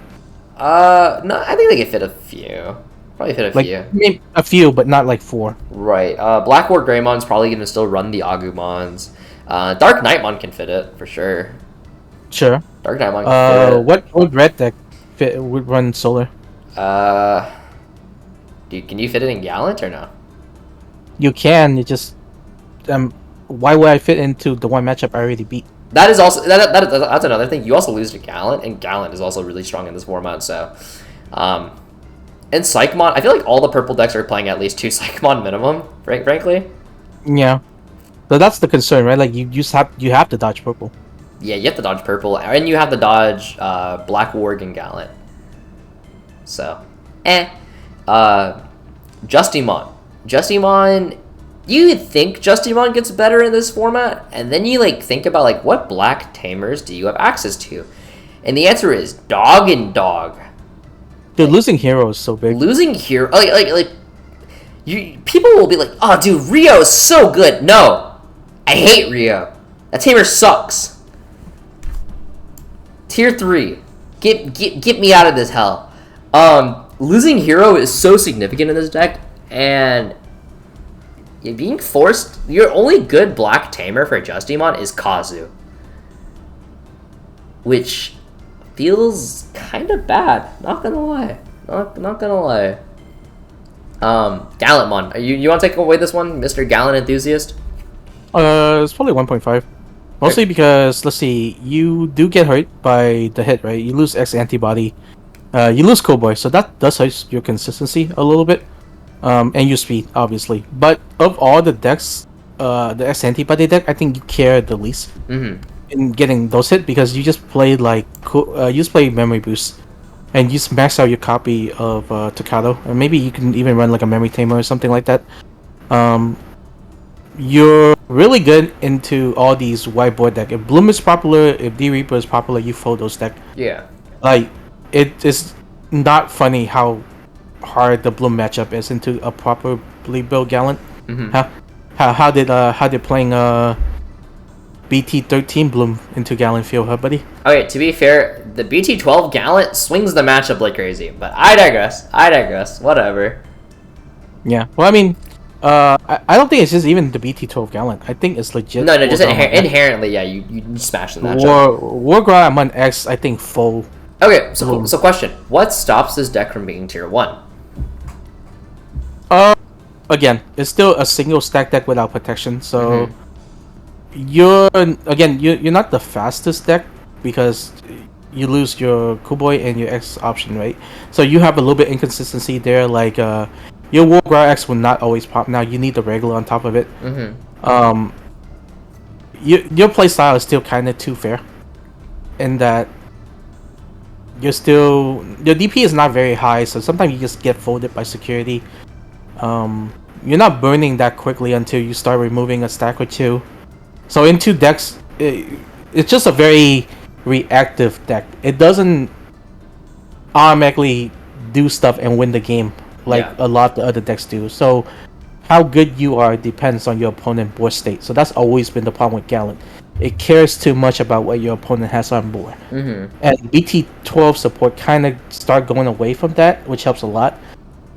No, I think they can fit a few. Probably fit a few. Maybe a few, but not like 4. Right. BlackWarGreymon's probably going to still run the Agumons. DarkKnightmon can fit it, for sure. Sure. DarkKnightmon can fit it. What red deck would run Solar? Dude, can you fit it in Gallant or no? You can, it just... why would I fit into the one matchup I already beat? That is also that's another thing. You also lose to Gallant, and Gallant is also really strong in this format. So, And Psychmon, I feel like all the purple decks are playing at least 2 Psychmon minimum, frankly. Yeah. So that's the concern, right? Like, you have to dodge purple. Yeah, you have to dodge purple, and you have to dodge BlackWarg and Gallant. So, Justimon. Justimon, you'd think Justimon gets better in this format, and then you like think about like what black tamers do you have access to? And the answer is dog and dog. Dude, losing hero is so big. Losing hero, people will be like, "Oh, dude, Rio is so good." No, I hate Rio. That tamer sucks. Tier 3, get me out of this hell. Losing hero is so significant in this deck, and you're being forced. Your only good black tamer for Justimon is Kazu, which feels kind of bad. Not gonna lie. Not gonna lie. Gallantmon. You want to take away this one, Mr. Gallant enthusiast? It's probably 1.5. Mostly because, let's see, you do get hurt by the hit, right? You lose X antibody. You lose Cowboy, so that does hurt your consistency a little bit. And your speed, obviously. But of all the decks, the X antibody deck, I think you care the least in getting those hit because you just play like you just play memory boost, and you just max out your copy of Tocado, and maybe you can even run like a memory tamer or something like that. You're really good into all these white board deck. If Bloom is popular, if D-Reaper is popular, you fold those deck. Yeah. Like, it is not funny how hard the Bloom matchup is into a properly built Gallant. How did playing BT13 Bloom into Gallant feel, huh, buddy? Okay, to be fair, the BT12 Gallant swings the matchup like crazy, but I digress. Whatever. Yeah. Well, I mean, I don't think it's just even the BT12 Gallant. I think it's legit. No, just inherently, yeah, you smash the matchup. WarGreymon X, I think, full. Okay, so question: what stops this deck from being tier 1? Again, it's still a single stack deck without protection, so you're not the fastest deck because you lose your Kuboy and your X option, right? So you have a little bit inconsistency there, like your WarGreymon X will not always pop. Now you need the regular on top of it. Your playstyle is still kind of too fair, in that your DP is not very high, so sometimes you just get folded by security. You're not burning that quickly until you start removing a stack or two. So in 2 decks, it's just a very reactive deck. It doesn't automatically do stuff and win the game like a lot of the other decks do. So how good you are depends on your opponent board state. So that's always been the problem with Gallant. It cares too much about what your opponent has on board. And BT12 support kind of start going away from that, which helps a lot.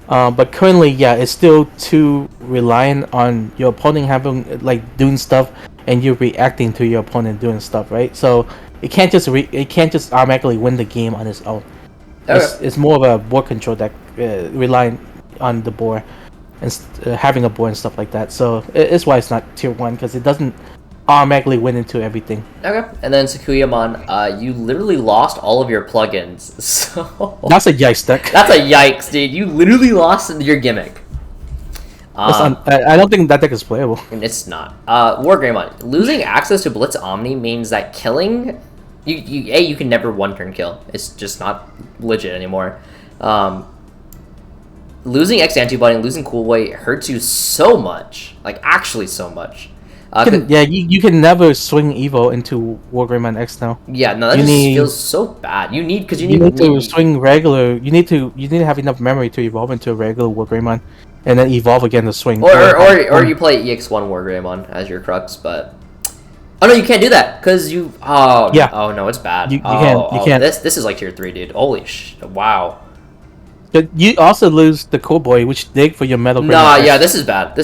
But currently, yeah, it's still too reliant on your opponent having like doing stuff, and you're reacting to your opponent doing stuff, right? So it can't just automatically win the game on its own. It's more of a board control deck, relying on the board and having a board and stuff like that. So it's why it's not tier 1, because it doesn't automatically win into everything. Okay, and then Sakuyamon, you literally lost all of your plugins, so... That's a yikes deck. That's a yikes, dude. You literally lost your gimmick. I don't think that deck is playable. It's not. WarGreymon, losing access to Blitz Omni means that killing... You can never one-turn kill. It's just not legit anymore. Losing X Antibody and losing Cool Boy hurts you so much. Like, actually so much. You can never swing Evo into WarGreymon X now. Yeah, no, that feels so bad. You need to swing regular. You need to have enough memory to evolve into a regular WarGreymon, and then evolve again to swing. Or you play EX1 WarGreymon as your crux, but oh no, you can't do that because you. Oh no, it's bad. You can't. This is like tier 3, dude. Holy wow. But you also lose the Cool Boy, which dig for your Metal Greymon. Nah, yeah, this is bad.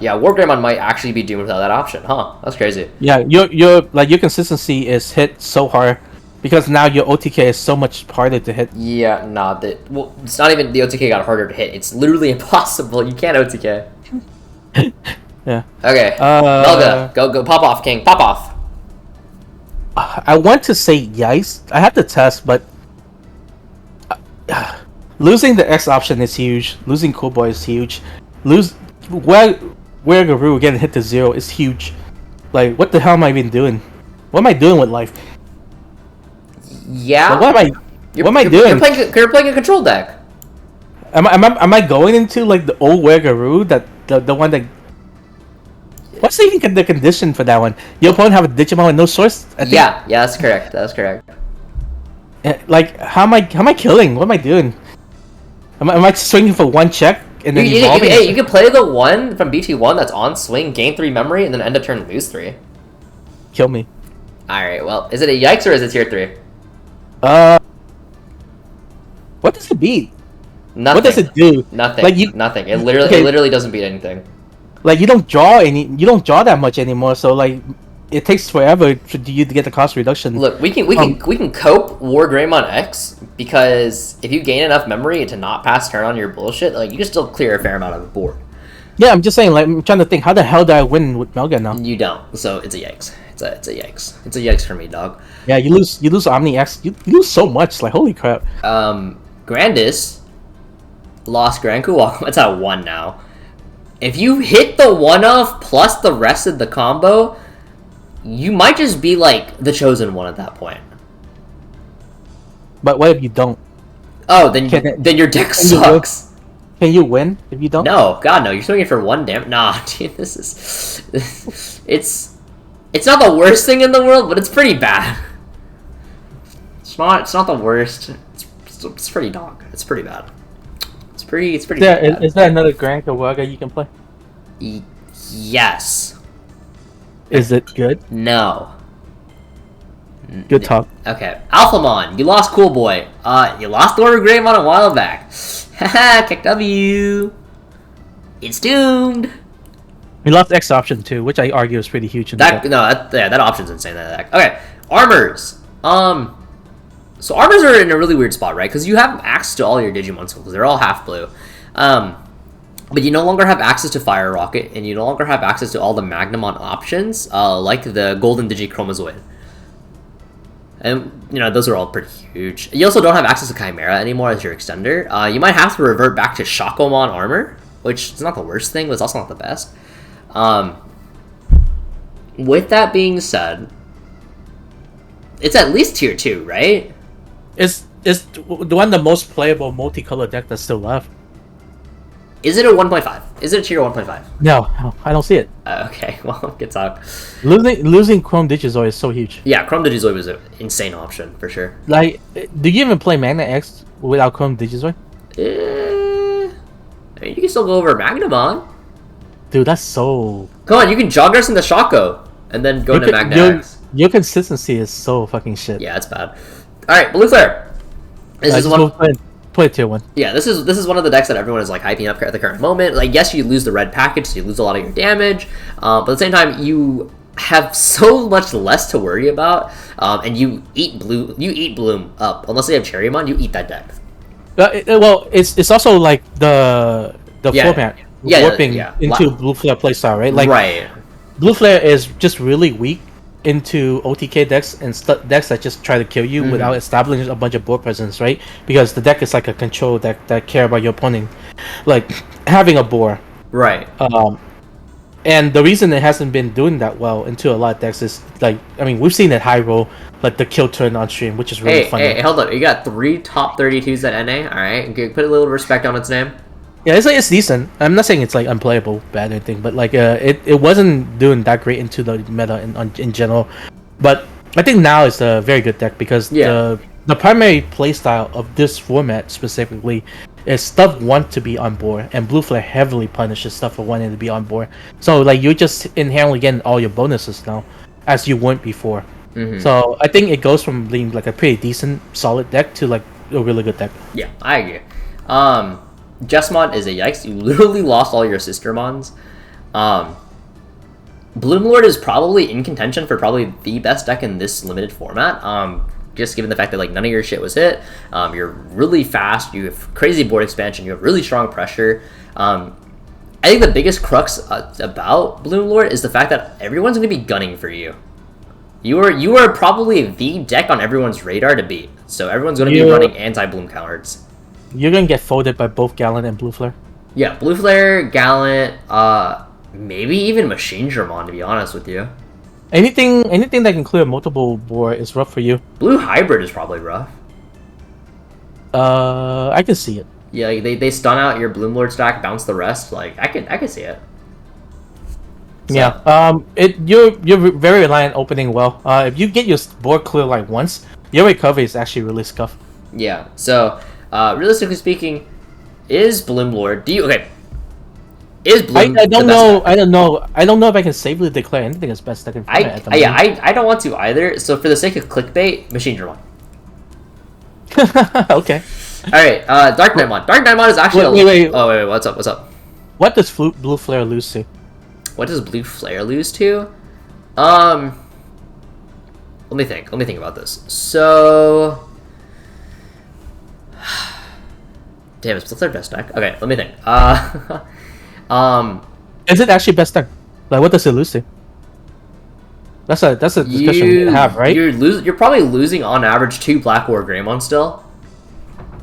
Yeah, WarGreymon might actually be doomed without that option, huh? That's crazy. Yeah, your consistency is hit so hard because now your OTK is so much harder to hit. Yeah, nah, it's not even the OTK got harder to hit. It's literally impossible. You can't OTK. Yeah. Okay. Melga, go pop off, King. Pop off. I want to say yes. I have to test, but Losing the X option is huge. Losing Cool Boy is huge. WarGreymon getting hit to 0 is huge. Like, what the hell am I even doing? What am I doing with life? Yeah. Like, what am I doing? You're playing a control deck. Am I going into like the old WarGreymon, that the one that? What's even the condition for that one? Your opponent have a Digimon with no source? I think? Yeah, that's correct. That's correct. Like, how am I killing? What am I doing? Am I swinging for one check and then evolving? You can play the one from BT1 that's on swing, gain 3 memory, and then end of turn lose 3. Kill me. Alright, well, is it a yikes or is it tier 3? What does it beat? Nothing. What does it do? Nothing. Like nothing. It literally doesn't beat anything. Like, you don't draw that much anymore, so like it takes forever for you to get the cost reduction. Look, we can cope WarGreymon X because if you gain enough memory to not pass turn on your bullshit, like you can still clear a fair amount of the board. Yeah, I'm just saying, like, I'm trying to think, how the hell do I win with Melga now? You don't, so it's a yikes. It's a yikes. It's a yikes for me, dog. Yeah, you lose Omni X, you lose so much, like, holy crap. Grandis lost Granku. It's at 1 now. If you hit the 1-off plus the rest of the combo, you might just be like the chosen one at that point. But what if you don't? Oh, then your deck sucks. Can you win if you don't? No, God no. You're swinging for 1 damage. Nah, dude, this is it's not the worst thing in the world, but it's pretty bad. It's not the worst. It's pretty dog. It's pretty bad. It's pretty bad. Is there another Grand Kawaga you can play? Yes. Is it good? No. Good talk. Okay. Alphamon, you lost Cool Boy. You lost WarGreymon a while back. Haha, kick W. It's doomed. We lost X option too, which I argue is pretty huge. That option's insane. That deck. Okay. Armors. So armors are in a really weird spot, right? Because you have access to all your Digimon schools. They're all half blue. But you no longer have access to Fire Rocket, and you no longer have access to all the Magnamon options, like the Golden Digichromazoid. And, those are all pretty huge. You also don't have access to Chimera anymore as your extender. You might have to revert back to Shakomon armor, which is not the worst thing, but it's also not the best. With that being said, it's at least tier 2, right? It's the one of the most playable multicolor deck that's still left. Is it a 1.5? Is it a tier 1.5? No, I don't see it. Okay, well, good talk. Losing Chrome Digizoid is so huge. Yeah, Chrome Digizoid was an insane option, for sure. Like, do you even play Magna X without Chrome Digizoid? I mean, you can still go over Magnamon. Dude, that's so... Come on, you can Joggers into Shaco, and then go into Magna X. Your consistency is so fucking shit. Yeah, it's bad. Alright, Blue Flare. This is one... Play tier 1. Yeah, this is one of the decks that everyone is like hyping up at the current moment. Like, yes, you lose the red package, so you lose a lot of your damage, but at the same time, you have so much less to worry about, and you eat Bloom up. Unless they have Cherrymon, you eat that deck. Well, it's also like the format warping into Blue Flare playstyle, right? Like, right. Blue Flare is just really weak into OTK decks and decks that just try to kill you without establishing a bunch of board presence, right? Because the deck is like a control deck that care about your opponent, like having a board. Right. And the reason it hasn't been doing that well into a lot of decks is, like, I mean, we've seen it high roll, like the kill turn on stream, which is really fun. Hey, hold up. You got 3 top 32s at NA, alright? Put a little respect on its name. Yeah, it's decent. I'm not saying it's like unplayable, bad or anything, but like it wasn't doing that great into the meta in general. But I think now it's a very good deck because the primary playstyle of this format specifically is stuff want to be on board, and Blue Flare heavily punishes stuff for wanting to be on board. So like you're just inherently getting all your bonuses now, as you weren't before. So I think it goes from being like a pretty decent, solid deck to like a really good deck. Yeah, I agree. Justimon is a yikes. You literally lost all your Sistermons. Bloomlord is probably in contention for probably the best deck in this limited format. Just given the fact that like none of your shit was hit. You're really fast. You have crazy board expansion. You have really strong pressure. I think the biggest crux about Bloomlord is the fact that everyone's going to be gunning for you. You are probably the deck on everyone's radar to beat. So everyone's going to be running anti-Bloom cards. you're gonna get folded by both Gallant and Blue Flare. Yeah, Blue Flare, Gallant, maybe even Machinedramon, to be honest with you. Anything that can clear multiple board is rough for you. Blue Hybrid is probably rough. I can see it. Yeah, like they stun out your Bloomlord stack, bounce the rest. Like I can see it. So. Yeah. You're very reliant on opening well. If you get your board clear like once, your recovery is actually really scuffed. Yeah. So, realistically speaking, is Bloomlord? Is Bloom? I don't know. I don't know. I don't know if I can safely declare anything as best deck in format at the moment. Yeah, I don't want to either. So for the sake of clickbait, Machinedramon. Okay. All right. DarkKnightmon. DarkKnightmon is actually. Wait. Oh wait. What's up? What's up? What does Blue Flare lose to? What does Blue Flare lose to? Let me think. Let me think about this. So. Damn, is Blue Flare best deck? Okay, let me think. Is it actually best deck? Like, what does it lose to? That's a discussion we need to have, right? You're probably losing on average 2 BlackWarGreymon still.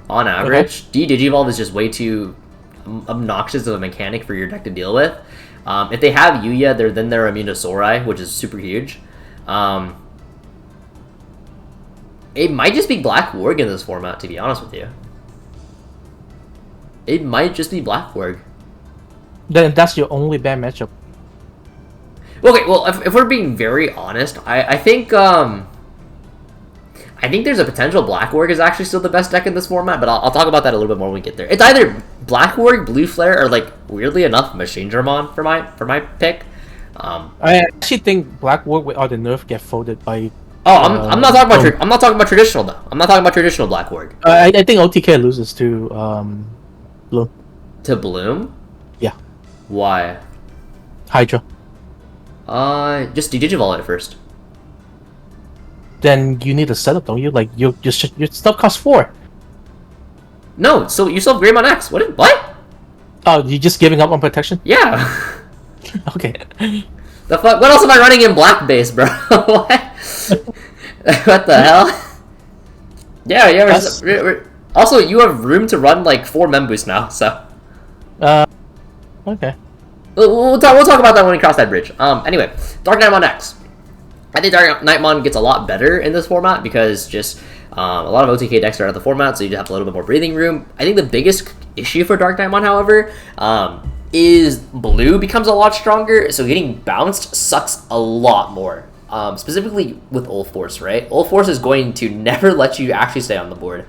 On average, okay. D-Digivolve is just way too obnoxious of a mechanic for your deck to deal with. If they have Yuya, they're immune to Sorai, which is super huge. It might just be BlackWarg in this format, to be honest with you. It might just be BlackWarg. Then that's your only bad matchup. Okay, well, if we're being very honest, I think there's a potential BlackWarg is actually still the best deck in this format, but I'll talk about that a little bit more when we get there. It's either BlackWarg, Blue Flare, or like weirdly enough, Machinedramon for my pick. I actually think BlackWarg with all the nerf get folded by. Oh, I'm not talking about I'm not talking about traditional though. I'm not talking about traditional BlackWarg. I think OTK loses to Bloom. To Bloom? Yeah. Why? Hydra. Just Digivolve it first. Then you need a setup, don't you? Like your stuff costs 4. No, so you still have Greymon X. What? Oh, you just giving up on protection? Yeah. Okay. The fuck? What else am I running in black base, bro? What? What the hell? Yeah. Also, you have room to run like 4 Memboost now, so. Okay. We'll talk about that when we cross that bridge. Anyway, DarkKnightmon X. I think DarkKnightmon gets a lot better in this format because just a lot of OTK decks are out of the format, so you have a little bit more breathing room. I think the biggest issue for DarkKnightmon, however, is blue becomes a lot stronger, so getting bounced sucks a lot more. Specifically with Ulforce, right? Ulforce is going to never let you actually stay on the board.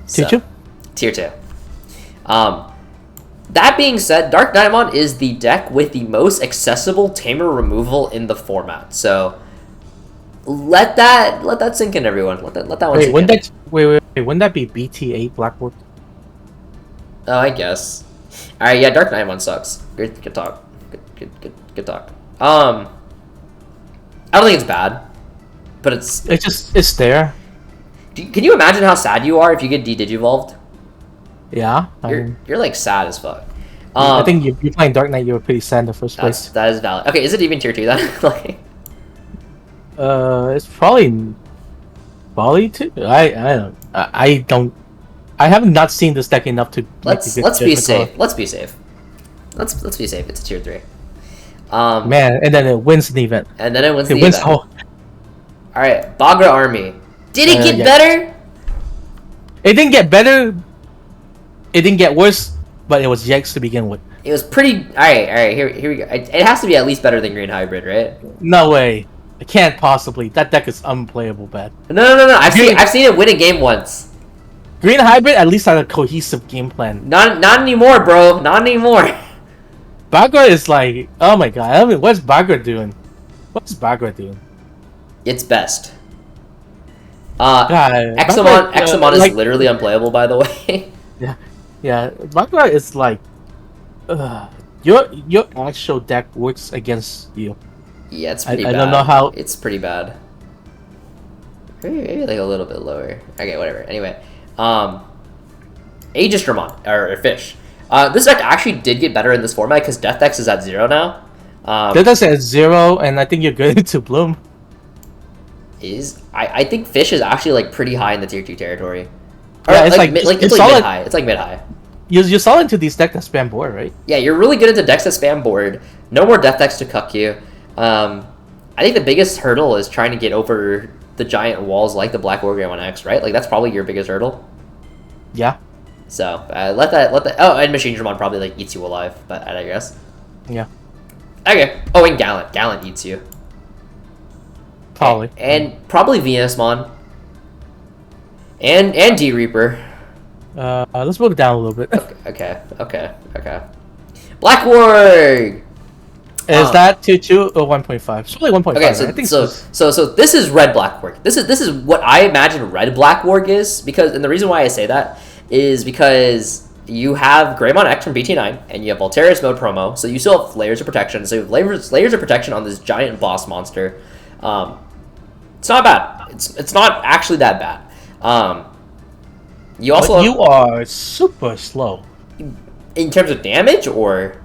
Tier 2? Tier 2. That being said, DarkKnightmon is the deck with the most accessible tamer removal in the format. So let that sink in, everyone. Let that one sink in. Wait, wouldn't that be BT8 BlackWarg? Oh, I guess. Alright, yeah, DarkKnightmon sucks. Good talk. Good talk. I don't think it's bad, but it's there. Can you imagine how sad you are if you get D-Digivolved? Yeah, you're like sad as fuck. I think you're playing Dark Knight. You were pretty sad in the first place. That is valid. Okay, is it even tier 2 then? Like, it's probably 2. I don't. I have not seen this deck enough to. Let's be safe. Let's be safe. Let's be safe. It's a tier 3. Man, and then it wins the event. And then it wins the event. All right, Bagra Army. Did it get better? It didn't get better. It didn't get worse, but it was yikes to begin with. It was pretty. All right. Here we go. It has to be at least better than Green Hybrid, right? No way. It can't possibly. That deck is unplayable bad. No. I've seen it win a game once. Green Hybrid at least had a cohesive game plan. Not anymore, bro. Not anymore. Bagra is like, oh my god. I mean, what's Bagra doing? What's Bagra doing? It's best. Examon is literally unplayable, by the way. Yeah. Bagra is like, your actual deck works against you. Yeah, it's pretty bad. I don't know how. It's pretty bad. Maybe like a little bit lower. Okay, whatever. Anyway, Aegisdramon or Fish. This deck actually did get better in this format because Death X is at 0 now. Death X is at 0, and I think you're good to Bloom. I think Fish is actually like pretty high in the tier 2 territory. Yeah, it's like it's like mid high. It's like mid high. You saw into these decks that spam board, right? Yeah, you're really good into decks that spam board. No more death decks to cuck you. I think the biggest hurdle is trying to get over the giant walls like the BlackWarGreymon X, right? Like that's probably your biggest hurdle. Yeah. So let that. Oh, and Machinedramon probably like eats you alive, but I guess. Yeah. Okay. Oh, and Gallant eats you. Probably. And probably Venusmon. And D-Reaper. Let's move it down a little bit. Okay. BlackWarg! Is that 2.2 or 1.5? It's probably 1.5. Okay, so I think so this is red BlackWarg. This is what I imagine red BlackWarg is, because, and the reason why I say that is because you have Greymon X from BT9 and you have Altarius mode promo, so you still have layers of protection. So you have layers of protection on this giant boss monster. It's not bad. It's not actually that bad. You also but you are super slow in terms of damage, or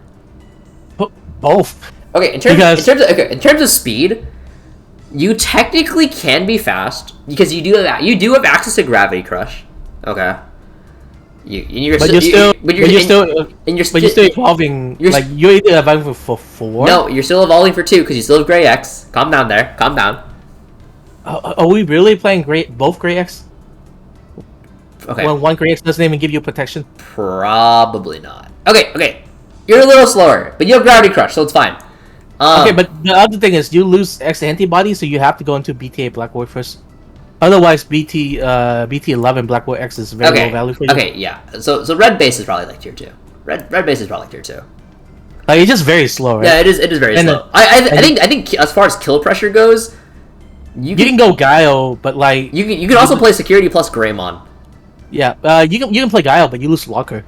both. Okay, in terms of speed, you technically can be fast because you do have access to Gravity Crush. Okay. You're still evolving. You're either evolving for 4. No, you're still evolving for 2 because you still have Grey X. Calm down there. Calm down. Are we really playing both Grey X? Okay. Well, one Grey X doesn't even give you protection. Probably not. Okay. You're a little slower, but you have Gravity Crush, so it's fine. Okay, but the other thing is you lose X antibodies, so you have to go into BTA BlackWarg first. Otherwise, BT11 BlackWarg X is very low value for you. Okay, yeah. So red base is probably like tier 2. Red base is probably like tier 2. Like, it's just very slow, right? Yeah, it is very slow. I think as far as kill pressure goes, you can go Guile, but like you can also play Security plus Greymon. Yeah, you can play Guile, but you lose Locker.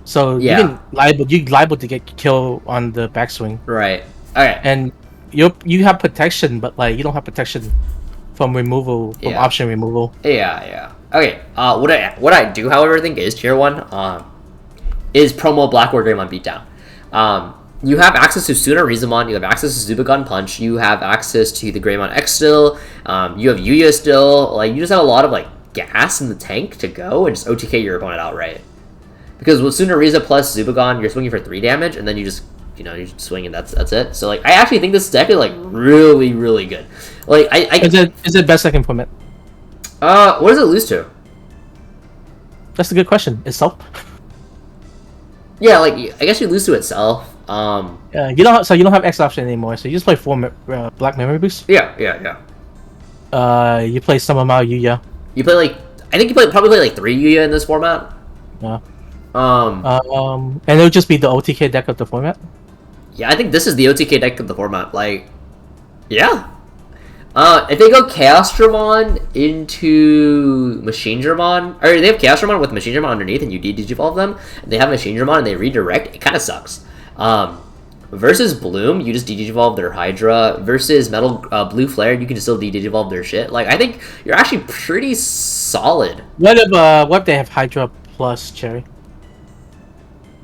So you're liable to get killed on the backswing. Right. Okay. And you have protection, but like you don't have protection from removal, from option removal. Yeah. Okay. What I do, however, think is tier 1 is promo BlackWarGreymon beatdown. You have access to Sunarizamon, you have access to Zubagon Punch, you have access to the Greymon X still, you have Yuya still. Like, you just have a lot of like gas in the tank to go and just OTK your opponent outright. Because with Sunariza plus Zubagon, you're swinging for 3 damage, and then you just swing and that's it. So like, I actually think this deck is like really, really good. Like, is it best second implement? What does it lose to? That's a good question. Itself. Yeah, like I guess you lose to itself. You don't have X option anymore, so you just play 4 Black Memory Boost. Yeah. You play some amount of Yuya. You play like, I think you probably play like 3 Yuya in this format. Yeah. And it'll just be the OTK deck of the format. Yeah, I think this is the OTK deck of the format. Like, yeah. If they go Chaosdramon into Machinedramon, or they have Chaosdramon with Machinedramon underneath, and you digivolve them, and they have Machinedramon and they redirect, it kind of sucks. Versus Bloom, you just digivolve their Hydra. Versus Metal Blue Flare, you can just still digivolve their shit. Like, I think you're actually pretty solid. What if they have Hydra plus Cherry?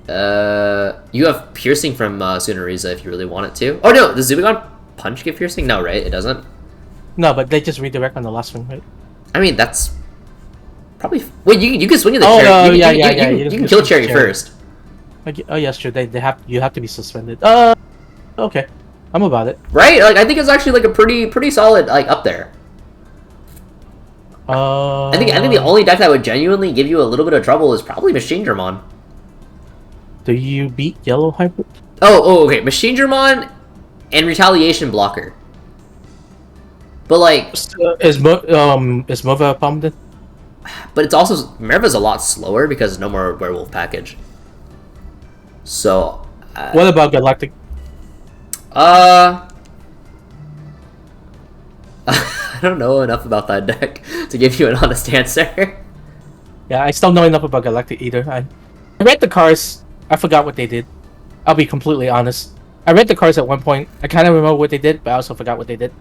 You have Piercing from Sunariza if you really want it to. Oh no, does Zubagon Punch give Piercing? No, right? It doesn't. No, but they just redirect on the last one, right? I mean, that's probably. Wait, you can swing in the Cherry. You can kill Cherry first. Like, oh yes, true. You have to be suspended. Okay, I'm about it. Right? Like, I think it's actually like a pretty solid, like, up there. I think the only deck that would genuinely give you a little bit of trouble is probably Machinedramon. Do you beat Yellow Hybrid? Oh, okay. Machinedramon and Retaliation blocker. But like, is Merva a problem then? But it's also, Merva's a lot slower because no more Werewolf package. So. What about Galactic? I don't know enough about that deck to give you an honest answer. Yeah, I still know enough about Galactic either. I read the cards. I forgot what they did. I'll be completely honest. I read the cards at one point. I kind of remember what they did, but I also forgot what they did.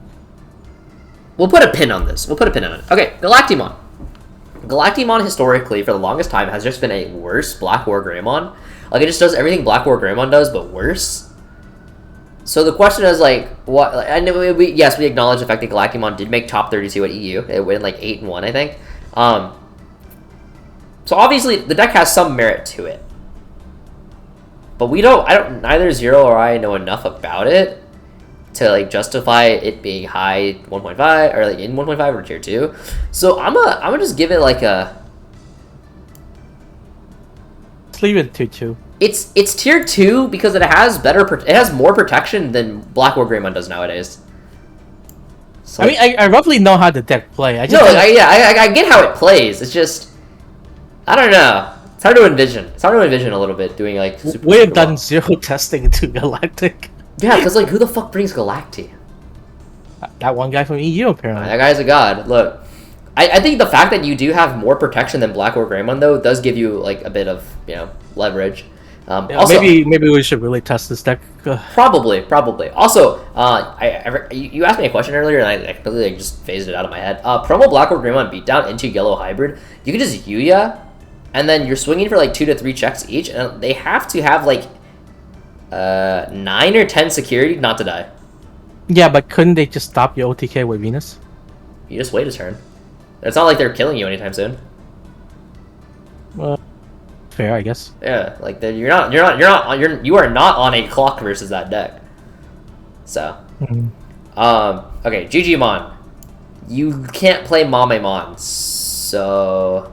We'll put a pin on this. Okay, Galactimon. Galactimon historically, for the longest time, has just been a worse BlackWarGreymon. Like, it just does everything BlackWarGreymon does, but worse. So the question is, like, what? I know we acknowledge the fact that Galactimon did make top 32 at EU. It went like 8-1, I think. So obviously the deck has some merit to it. But neither Zero or I know enough about it to like justify it being high 1.5 or like in 1.5 or tier 2. So I'm gonna just give it like a... Let's leave it tier 2. It's tier 2 because it has more protection than BlackWarGreymon does nowadays. So, I mean, I roughly know how the deck play. I get how it plays. It's just, I don't know. It's hard to envision. It's hard to envision a little bit doing like. We've done zero testing to Galactic. Yeah, because like, who the fuck brings Galacti? That one guy from EU apparently. That guy's a god. Look, I think the fact that you do have more protection than BlackWarGreymon though does give you like a bit of leverage. Also, maybe we should really test this deck. Probably. Also, you asked me a question earlier, and I completely just phased it out of my head. Promo BlackWarGreymon beatdown into yellow hybrid. You can just Yuya, and then you're swinging for like 2 to 3 checks each, and they have to have like 9 or 10 security not to die. Yeah, but couldn't they just stop your OTK with Venus? You just wait a turn. It's not like they're killing you anytime soon. Well, fair, I guess. Yeah, like you are not on a clock versus that deck. So, okay, GGmon, you can't play Mamemon, so,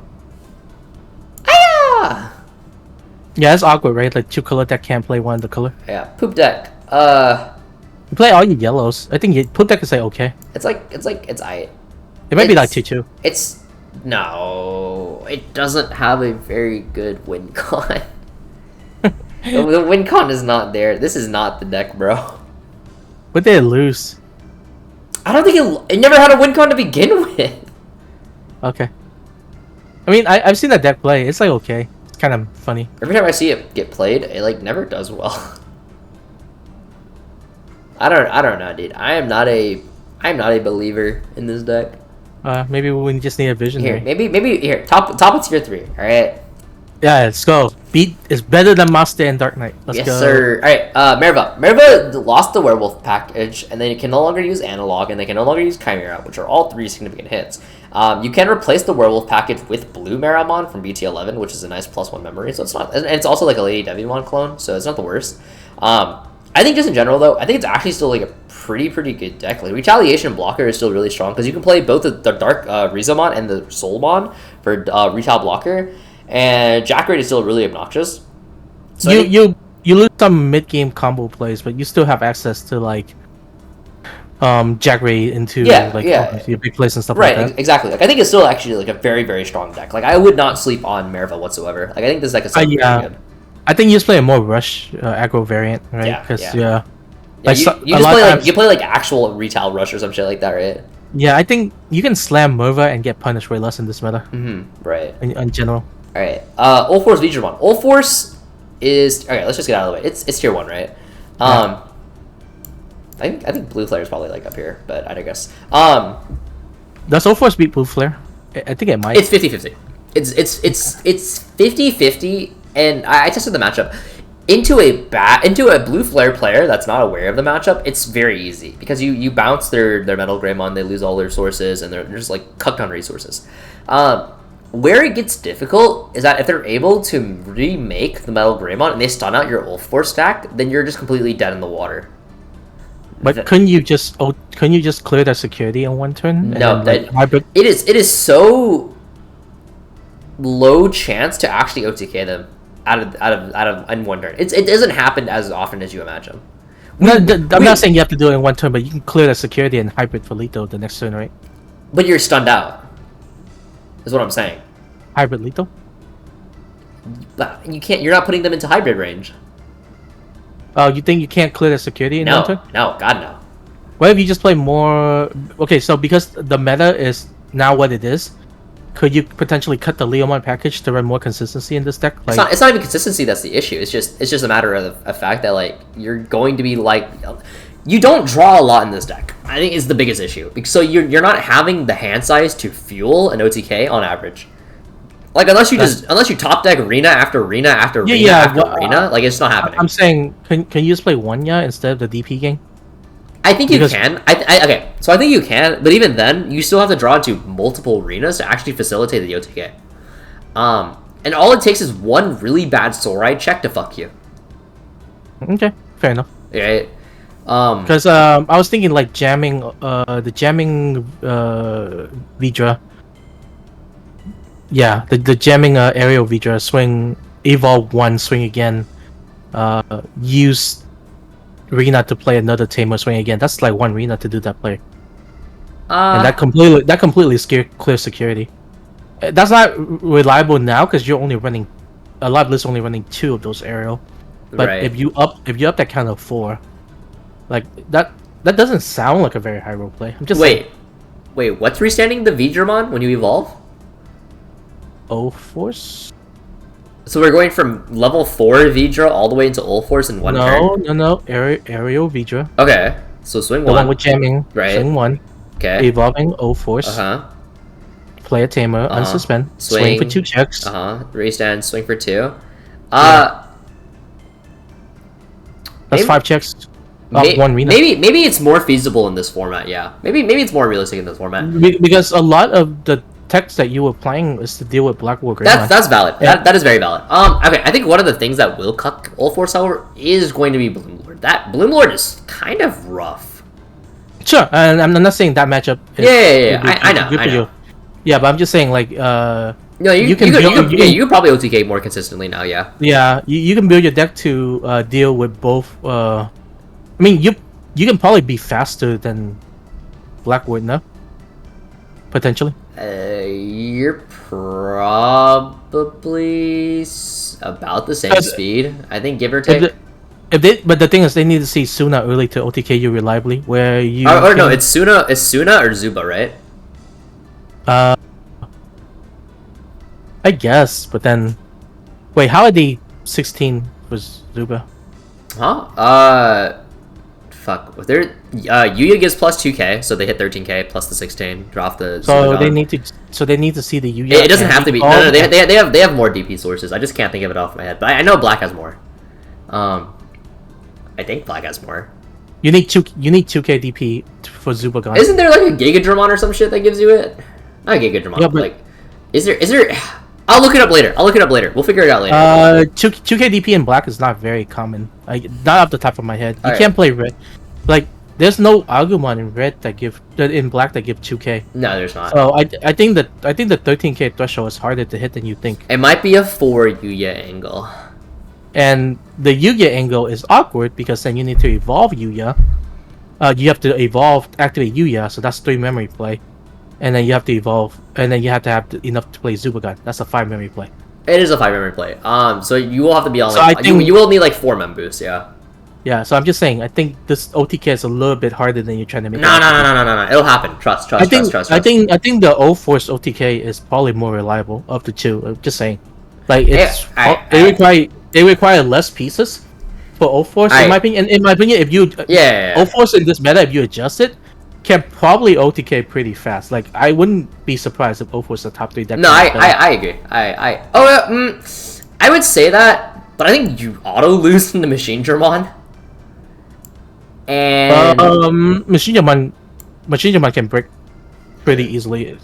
yeah, it's awkward, right? Like 2-color deck can't play one of the color. Yeah, poop deck. You play all your yellows. I think poop deck is like okay. It's aight. It might be like 2-2. No, it doesn't have a very good win con. The win con is not there. This is not the deck, bro. But they lose. I don't think it never had a win con to begin with. Okay. I mean, I've seen that deck play. It's like okay. It's kind of funny. Every time I see it get played, it like never does well. I don't know, dude. I am not a believer in this deck. Maybe we just need a vision here. right? Maybe here. Top of tier 3. All right. Yeah, let's go. Beat is better than Master and Dark Knight. Let's go. Yes, sir. All right. Merva lost the Werewolf package, and they can no longer use Analog, and they can no longer use Chimera, which are all 3 significant hits. You can replace the Werewolf package with Blue Mervamon from BT11, which is a nice +1 memory. So it's not, and it's also like a Lady Devimon clone, so it's not the worst. I think just in general though, I think it's actually still like a pretty good deck. Like Retaliation Blocker is still really strong because you can play both the Dark Rizomon and the Soulmon for Retal Blocker, and Jack Raid is still really obnoxious. So you lose some mid game combo plays, but you still have access to like Jack Raid into your big plays and stuff like that. Right, exactly. Like I think it's still actually like a very strong deck. Like I would not sleep on Merva whatsoever. Like I think this deck is very good. I think you just play a more rush aggro variant, right? Because you play like actual retail rush or some shit like that, right? Yeah, I think you can slam Merva and get punished way less in this meta. Right. In general. All right. UlforceVeedramon. Ulforce is okay. Let's just get out of the way. It's tier 1, right? I think Blue Flare is probably like up here, but I guess. Does Ulforce beat Blue Flare? I think it might. It's 50-50. It's 50-50. And I tested the matchup into a Blue Flare player that's not aware of the matchup. It's very easy because you bounce their Metal Greymon, they lose all their sources, and they're just like cucked on resources. Where it gets difficult is that if they're able to remake the Metal Greymon and they stun out your Ulforce stack, then you're just completely dead in the water. But couldn't you just clear their security in one turn? No, it is so low chance to actually OTK them out of in one turn. It doesn't happen as often as you imagine. I'm not saying you have to do it in one turn, but you can clear the security and hybrid for Lito the next turn, right? But you're stunned out. Is what I'm saying. Hybrid Lito? But you can't. You're not putting them into hybrid range. Oh, you think you can't clear the security in one turn? No, God no. What if you just play more? Okay, so because the meta is now what it is, could you potentially cut the Leomon package to run more consistency in this deck? Like, it's not even consistency that's the issue. It's just a matter of the fact that like you're going to be like, you don't draw a lot in this deck. I think is the biggest issue. So you're not having the hand size to fuel an OTK on average. Like unless you top deck arena after arena after arena after arena, like it's not happening. I'm saying, can you just play Wanya instead of the DP game? I think you can. Okay, so I think you can, but even then, you still have to draw into multiple arenas to actually facilitate the OTK. And all it takes is one really bad Soul Ride check to fuck you. Okay, fair enough. Right? Because I was thinking like jamming the jamming Vidra. Yeah, the jamming aerial Vidra, swing evolve one, swing again. Use Rena to play another tamer, swing again. That's like one Rena to do that play. And that completely clear security. That's not reliable now because you're only running a lot of lists only running 2 of those aerial. But right. if you up that count of 4, like that doesn't sound like a very high role play. I'm just wait, what's restanding the Veedramon when you evolve? Ulforce? So we're going from level 4 Veedra all the way into Ulforce in one turn? No. Aerial Vidra. Okay, so swing The 1. one with jamming. Right. Swing 1. Okay. Evolving Ulforce. Play a tamer. Unsuspend. Swing for 2 checks. Restand. Swing for 2. That's 5 checks. One Rena. Maybe it's more feasible in this format. Yeah. Maybe it's more realistic in this format. Because a lot of the text that you were playing is to deal with BlackWarGreymon. That's valid. Yeah. That is very valid. Okay, I think one of the things that will cut Ulforce, however, is going to be Bloomlord. That Bloomlord is kind of rough. Sure, and I'm not saying that matchup. I know. Yeah, but I'm just saying like no, you can probably OTK more consistently now. Yeah. Yeah, you can build your deck to deal with both. I mean, you can probably be faster than BlackWard, no? Potentially. You're probably about the same speed. I think, give or take. But the thing is, they need to see Suna early to OTK you reliably. Where you? No, it's Suna. It's Suna or Zuba, right? I guess, but then, wait, how are they 16 for Zuba? Huh? Fuck. There, Yuya gives plus 2k, so they hit 13k plus the 16. Drop the. So they need to. So they need to see the Yuya. It doesn't have to be. No, they have more DP sources. I just can't think of it off my head, but I know Black has more. I think Black has more. You need 2k DP for Zuba Gun. Isn't there like a Gigadramon or some shit that gives you it? Not a Gigadramon. Yeah, but like, is there? I'll look it up later. We'll figure it out later. 2k DP in Black is not very common. Not off the top of my head. You can't play red. Like, there's no Agumon in red in Black that give 2k. No, there's not. So I think the 13k threshold is harder to hit than you think. It might be a 4 Yuya angle. And the Yuya angle is awkward because then you need to evolve Yuya. You have to activate Yuya, so that's 3 memory play. And then you have to evolve, and then you have to have enough to play Zubagon. That's a 5 memory play. It is a 5 memory play. So you will have to be on. So like, you will need like 4 mem boosts, yeah. Yeah. So I'm just saying. I think this OTK is a little bit harder than you're trying to make. No. It'll happen. Trust. I think the Ulforce OTK is probably more reliable of the two. I'm just saying. Like they require less pieces for Ulforce. In my opinion, if you Ulforce in this meta, if you adjust it, can probably OTK pretty fast. Like, I wouldn't be surprised if Ulforce is the top 3 deck. No, I agree. I would say that, but I think you auto lose from the Machinedramon. And Machinedramon can break pretty easily.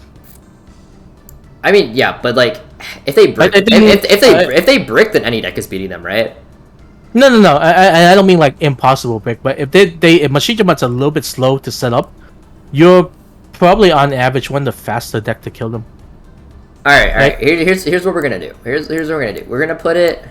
I mean, yeah, but like, if they brick, if they brick, then any deck is beating them, right? No. I don't mean like impossible break, but if Machinedраmon's a little bit slow to set up, you're probably on average one of the faster deck to kill them. All right. Here's what we're gonna do. Here's what we're gonna do. We're gonna put it.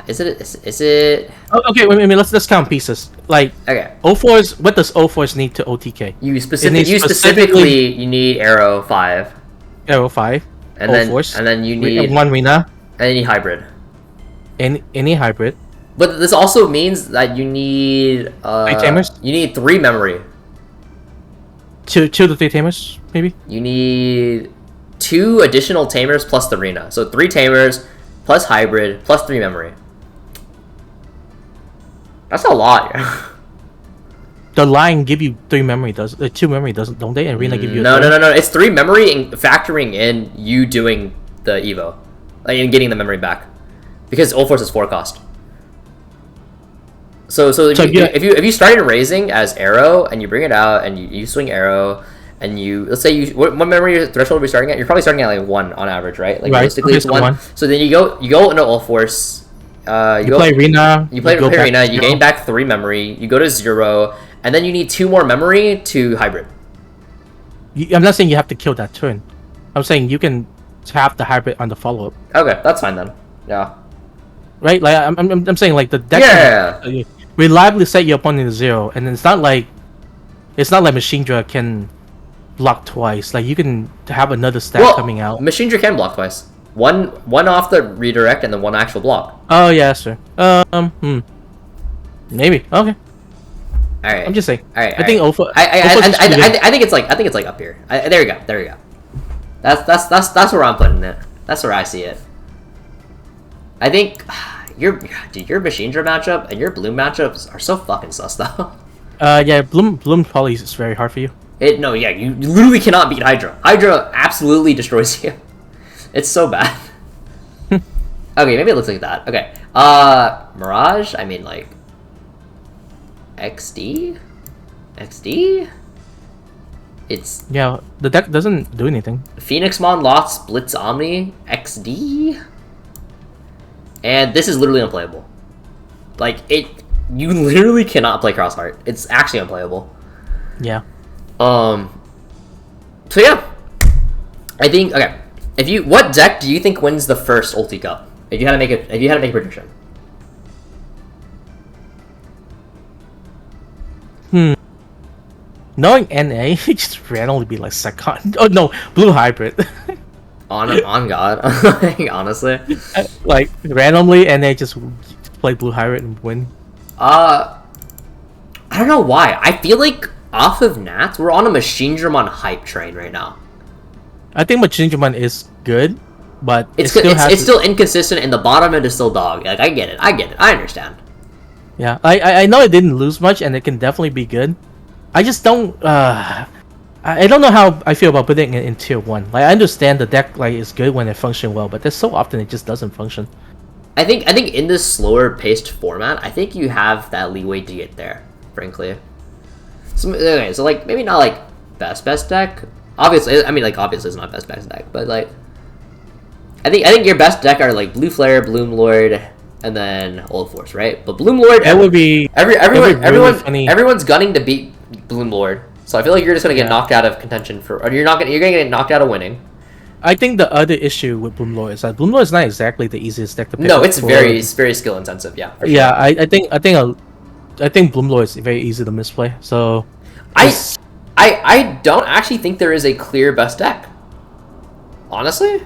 Is it? Oh, okay, I mean, let's count pieces. Like, okay, O4's. What does O4's need to OTK? You specifically need Arrow 5. Arrow 5. And then you need 1 Rena. And any hybrid. Any hybrid. But this also means that you need 3 tamers. You need 3 memory. 2 to 3 tamers, maybe. You need 2 additional tamers plus the Rena. So 3 tamers plus hybrid plus 3 memory. That's a lot. The line give you 3 memory, 2 memory doesn't, don't they? And Rena give you no. It's 3 memory and factoring in you doing the Evo, like, and getting the memory back, because Ulforce is 4 cost. So if you started raising as Arrow and you bring it out and you swing Arrow, and let's say what memory threshold are we starting at? You're probably starting at like 1 on average, right? Like Right, realistically, it's okay, so 1. 1. So then you go into Ulforce. You play Arena. You play go back Arena. to You 0. gain back 3 memory. You go to 0, and then you need 2 more memory to hybrid. I'm not saying you have to kill that turn. I'm saying you can tap the hybrid on the follow-up. Okay, that's fine then. Yeah. Right? Like I'm saying like the deck Yeah. reliably set your opponent to 0, and it's not like Machinedra can block twice. Like you can have another stack coming out. Machinedra can block twice. One off the redirect and then 1 actual block. Oh yeah, sure. Maybe. Okay. All right. I'm just saying. All right. I think Ulforce. I think it's like up here. There we go. That's where I'm putting it. That's where I see it. I think your Machinedra matchup and your Bloom matchups are so fucking sus though. Yeah, Bloom probably is very hard for you. You literally cannot beat Hydra. Hydra absolutely destroys you. It's so bad. Okay, maybe it looks like that. Okay. Mirage, I mean like XD? It's the deck doesn't do anything. Phoenixmon, Lost, Blitz Omni, XD. And this is literally unplayable. Like you literally cannot play Crossheart. It's actually unplayable. Yeah. So yeah. I think what deck do you think wins the first Ulti Cup? If you had to make a prediction. Knowing NA, it just randomly be like second. Oh no, Blue Hybrid. on God. Like, honestly. Like randomly NA just play Blue Hybrid and win. I don't know why. I feel like off of Nats, we're on a Machinedramon hype train right now. I think Machinedramon is good, but it's still inconsistent, and the bottom end is still dog. Like I get it. I understand. Yeah, I know it didn't lose much, and it can definitely be good. I just don't. I don't know how I feel about putting it in tier 1. Like I understand the deck like is good when it functions well, but there's so often it just doesn't function. I think in this slower paced format, I think you have that leeway to get there. Frankly. So like maybe not like best deck. Obviously, it's not best deck, but like I think your best deck are like Blue Flare, Bloom Lord, and then Old Force, right? But Bloom Lord, that would be everyone's gunning to beat Bloom Lord, so I feel like you're just gonna get knocked out of contention you're gonna get knocked out of winning. I think the other issue with Bloom Lord is that Bloom Lord is not exactly the easiest deck to pick. No, it's very skill intensive. Yeah. For sure. Yeah, I think Bloom Lord is very easy to misplay. So I don't actually think there is a clear best deck. Honestly.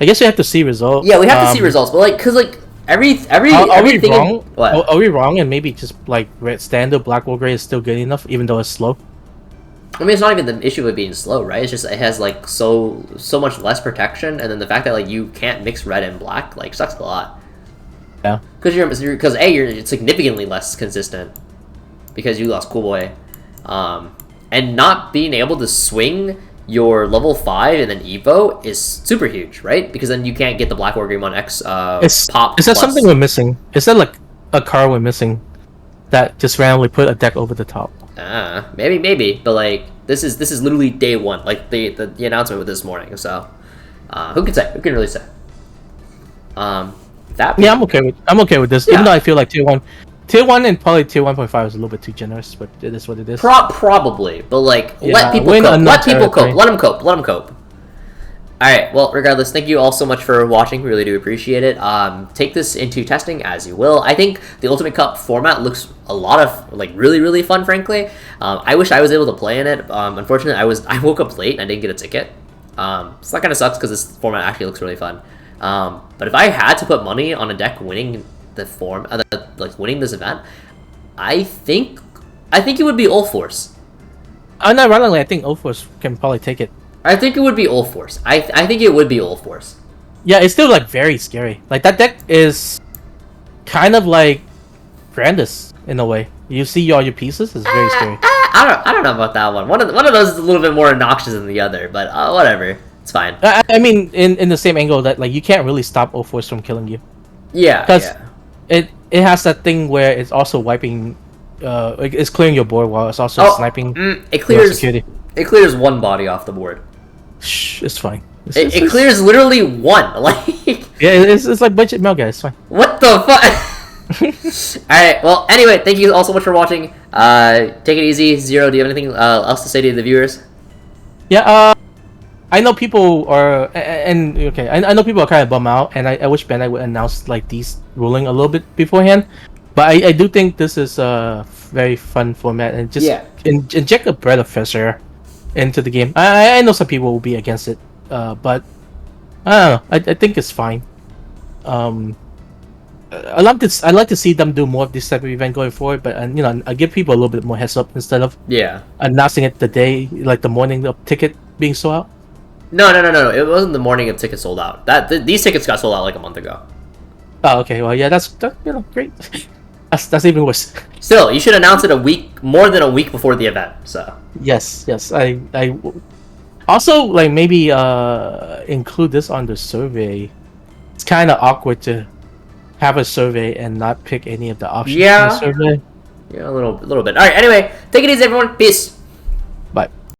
I guess you have to see results. Yeah, we have to see results, but like, cause like everything. Are we wrong? Are we wrong? And maybe just like red standard BlackWarGreymon is still good enough, even though it's slow. I mean, it's not even the issue with being slow, right? It's just it has like so much less protection, and then the fact that like you can't mix red and black like sucks a lot. Yeah. Because you're significantly less consistent because you lost Cool Boy, and not being able to swing your level 5 and then Evo is super huge, right? Because then you can't get the BlackWarGreymon X pop. Is that something we're missing? Is that like a card we're missing that just randomly put a deck over the top? Maybe, but like this is literally day 1, like the announcement with this morning. So, who can say? Who can really say? I'm okay with this. Yeah. Even though I feel like tier 1 and probably tier 1.5 is a little bit too generous, but it is what it is. Probably, but like let people cope. Let them cope. All right. Well, regardless, thank you all so much for watching. We really do appreciate it. Take this into testing as you will. I think the Ultimate Cup format looks a lot of like really fun. Frankly, I wish I was able to play in it. Unfortunately, I woke up late and I didn't get a ticket. So that kind of sucks because this format actually looks really fun. But if I had to put money on a deck winning winning this event, I think it would be Ulforce. Not randomly, I think Ulforce can probably take it. I think it would be Ulforce. I think it would be Ulforce. Yeah, it's still like very scary. Like that deck is kind of like Grandis in a way. You see all your pieces, it's very scary. I don't know about that one. One of those is a little bit more obnoxious than the other, but whatever. It's fine. I mean, in the same angle that like you can't really stop Ulforce from killing you. Yeah, because it has that thing where it's also wiping, it's clearing your board while it's also sniping. It clears It clears one body off the board. Shh, it's fine. It clears literally one. Like yeah, it's like budget mail, guys. It's fine. What the fuck? Alright, well, anyway, thank you all so much for watching. Take it easy. Zero, do you have anything else to say to the viewers? Yeah, I know people are, and okay, I know people are kind of bummed out, and I wish Bandai would announce like these ruling a little bit beforehand. But I do think this is a very fun format, and just inject a breath of fresh air into the game. I know some people will be against it, but I don't know. I think it's fine. I like to see them do more of this type of event going forward, but you know, I give people a little bit more heads up instead of announcing it the day, like the morning of ticket being sold out. No. It wasn't the morning of tickets sold out. These tickets got sold out like a month ago. Oh, okay. Well, yeah, that's you know, great. That's even worse. Still, you should announce it more than a week before the event. So yes. I also like maybe include this on the survey. It's kind of awkward to have a survey and not pick any of the options in the survey. Yeah, a little bit. All right. Anyway, take it easy, everyone. Peace.